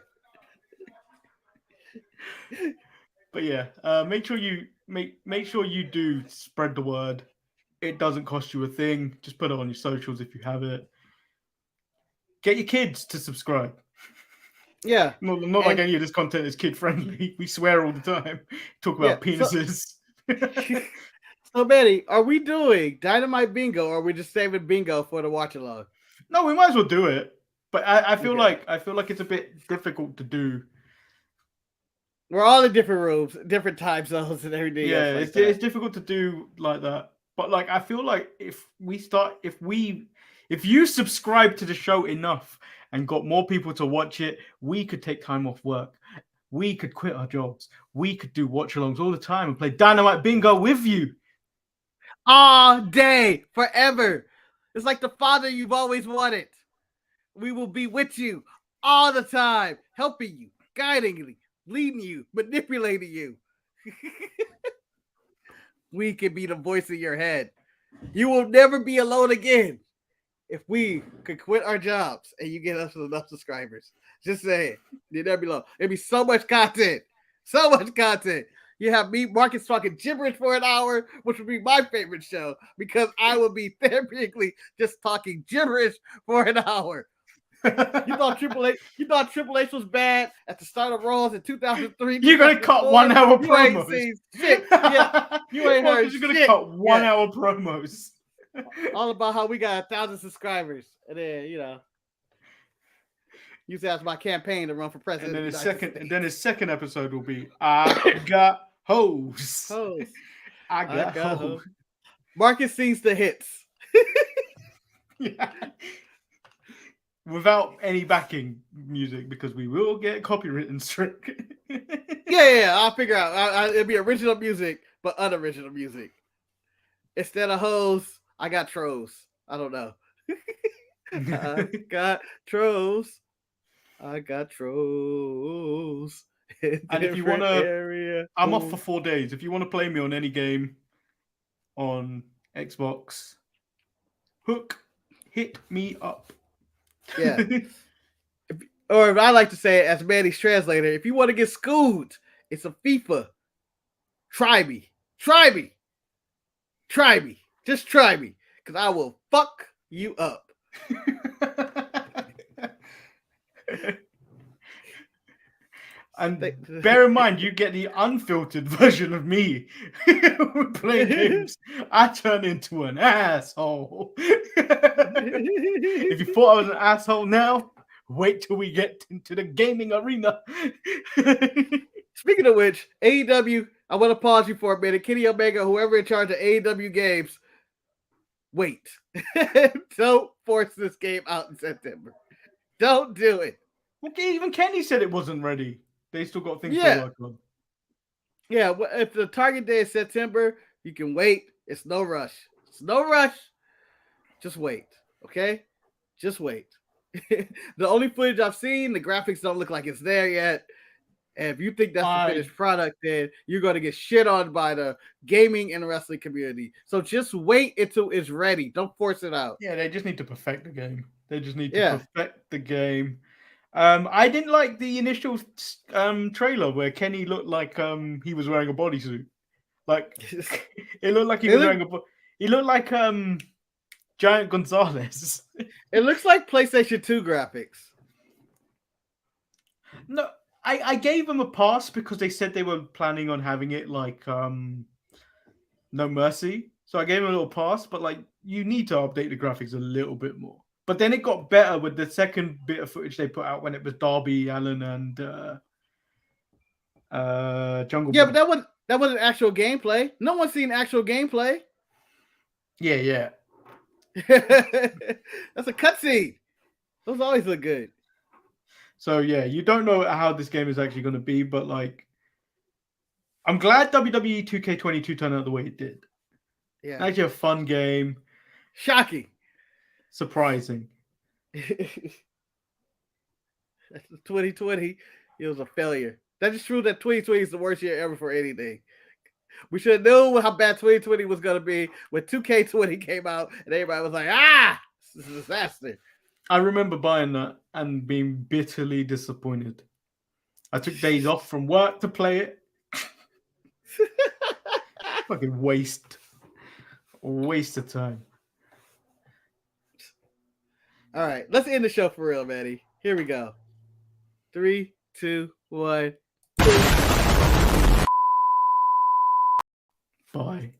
S1: But yeah, make sure you do spread the word. It doesn't cost you a thing. Just put it on your socials if you have it. Get your kids to subscribe.
S2: Yeah.
S1: Not like any of this content is kid friendly. We swear all the time. Talk about penises.
S2: So Manny, are we doing Dynamite Bingo, or are we just saving Bingo for the watch along?
S1: No, we might as well do it. But I feel like it's a bit difficult to do.
S2: We're all in different rooms, different time zones, and everything.
S1: Yeah, it's difficult to do like that. But like, I feel like if you subscribe to the show enough and got more people to watch it, we could take time off work. We could quit our jobs. We could do watch-alongs all the time and play Dynamite Bingo with you.
S2: All day, forever. It's like the father you've always wanted. We will be with you all the time, helping you, guiding you, leading you, manipulating you. We can be the voice in your head. You will never be alone again. If we could quit our jobs and you get us enough subscribers, just say it. You'd never be alone. It'd be so much content. So much content. You have me, Marcus, talking gibberish for an hour, which would be my favorite show, because I would be therapeutically just talking gibberish for an hour. You thought Triple H was bad at the start of Raws in 2003.
S1: You're gonna cut 1 hour
S2: You ain't
S1: promos.
S2: seen shit. Yeah, you ain't heard
S1: You're gonna
S2: shit.
S1: cut 1 hour promos.
S2: All about how we got 1,000 subscribers, and then use that as my campaign to run for president.
S1: And then his second episode will be I got hoes. I got hoes.
S2: Marcus sings the hits.
S1: Yeah. Without any backing music, because we will get copyright strike.
S2: Yeah, I'll figure out. It'll be original music, but unoriginal music. Instead of hoes, I got trolls. I don't know. I got trolls. And
S1: if you want to, I'm off for 4 days. If you want to play me on any game on Xbox, hit me up.
S2: Yeah. Or if I like to say it as Manny's translator, if you want to get schooled, it's a FIFA. Try me. Just try me. Because I will fuck you up.
S1: And bear in mind, you get the unfiltered version of me playing games. I turn into an asshole. If you thought I was an asshole now, wait till we get into the gaming arena.
S2: Speaking of which, AEW, I want to pause you for a minute. Kenny Omega, whoever in charge of AEW games, wait. Don't force this game out in September. Don't do it.
S1: Well, even Kenny said it wasn't ready. They still got things to work on.
S2: Yeah, well, if the target day is September, you can wait. It's no rush. Just wait, okay? Just wait. The only footage I've seen, the graphics don't look like it's there yet. And if you think that's the finished product, then you're going to get shit on by the gaming and wrestling community. So just wait until it's ready. Don't force it out.
S1: Yeah, they just need to perfect the game. Perfect the game. I didn't like the initial trailer where Kenny looked like he was wearing a bodysuit. Like it looked like he looked like Giant Gonzalez.
S2: It looks like PlayStation 2 graphics.
S1: No, I gave them a pass because they said they were planning on having it like No Mercy. So I gave them a little pass, but like you need to update the graphics a little bit more. But then it got better with the second bit of footage they put out when it was Darby Allin and Jungle.
S2: Yeah, Boy. But that wasn't actual gameplay. No one's seen actual gameplay.
S1: Yeah.
S2: That's a cutscene. Those always look good.
S1: So yeah, you don't know how this game is actually going to be, but like, I'm glad WWE 2K22 turned out the way it did.
S2: Yeah,
S1: actually a fun game.
S2: Shocking.
S1: Surprising.
S2: 2020, it was a failure. That is true that 2020 is the worst year ever for anything. We should have known how bad 2020 was going to be when 2K20 came out and everybody was like, this is a disaster.
S1: I remember buying that and being bitterly disappointed. I took days off from work to play it. Fucking waste of time.
S2: All right, let's end the show for real, Manny. Here we go. 3, 2, 1.
S1: Bye.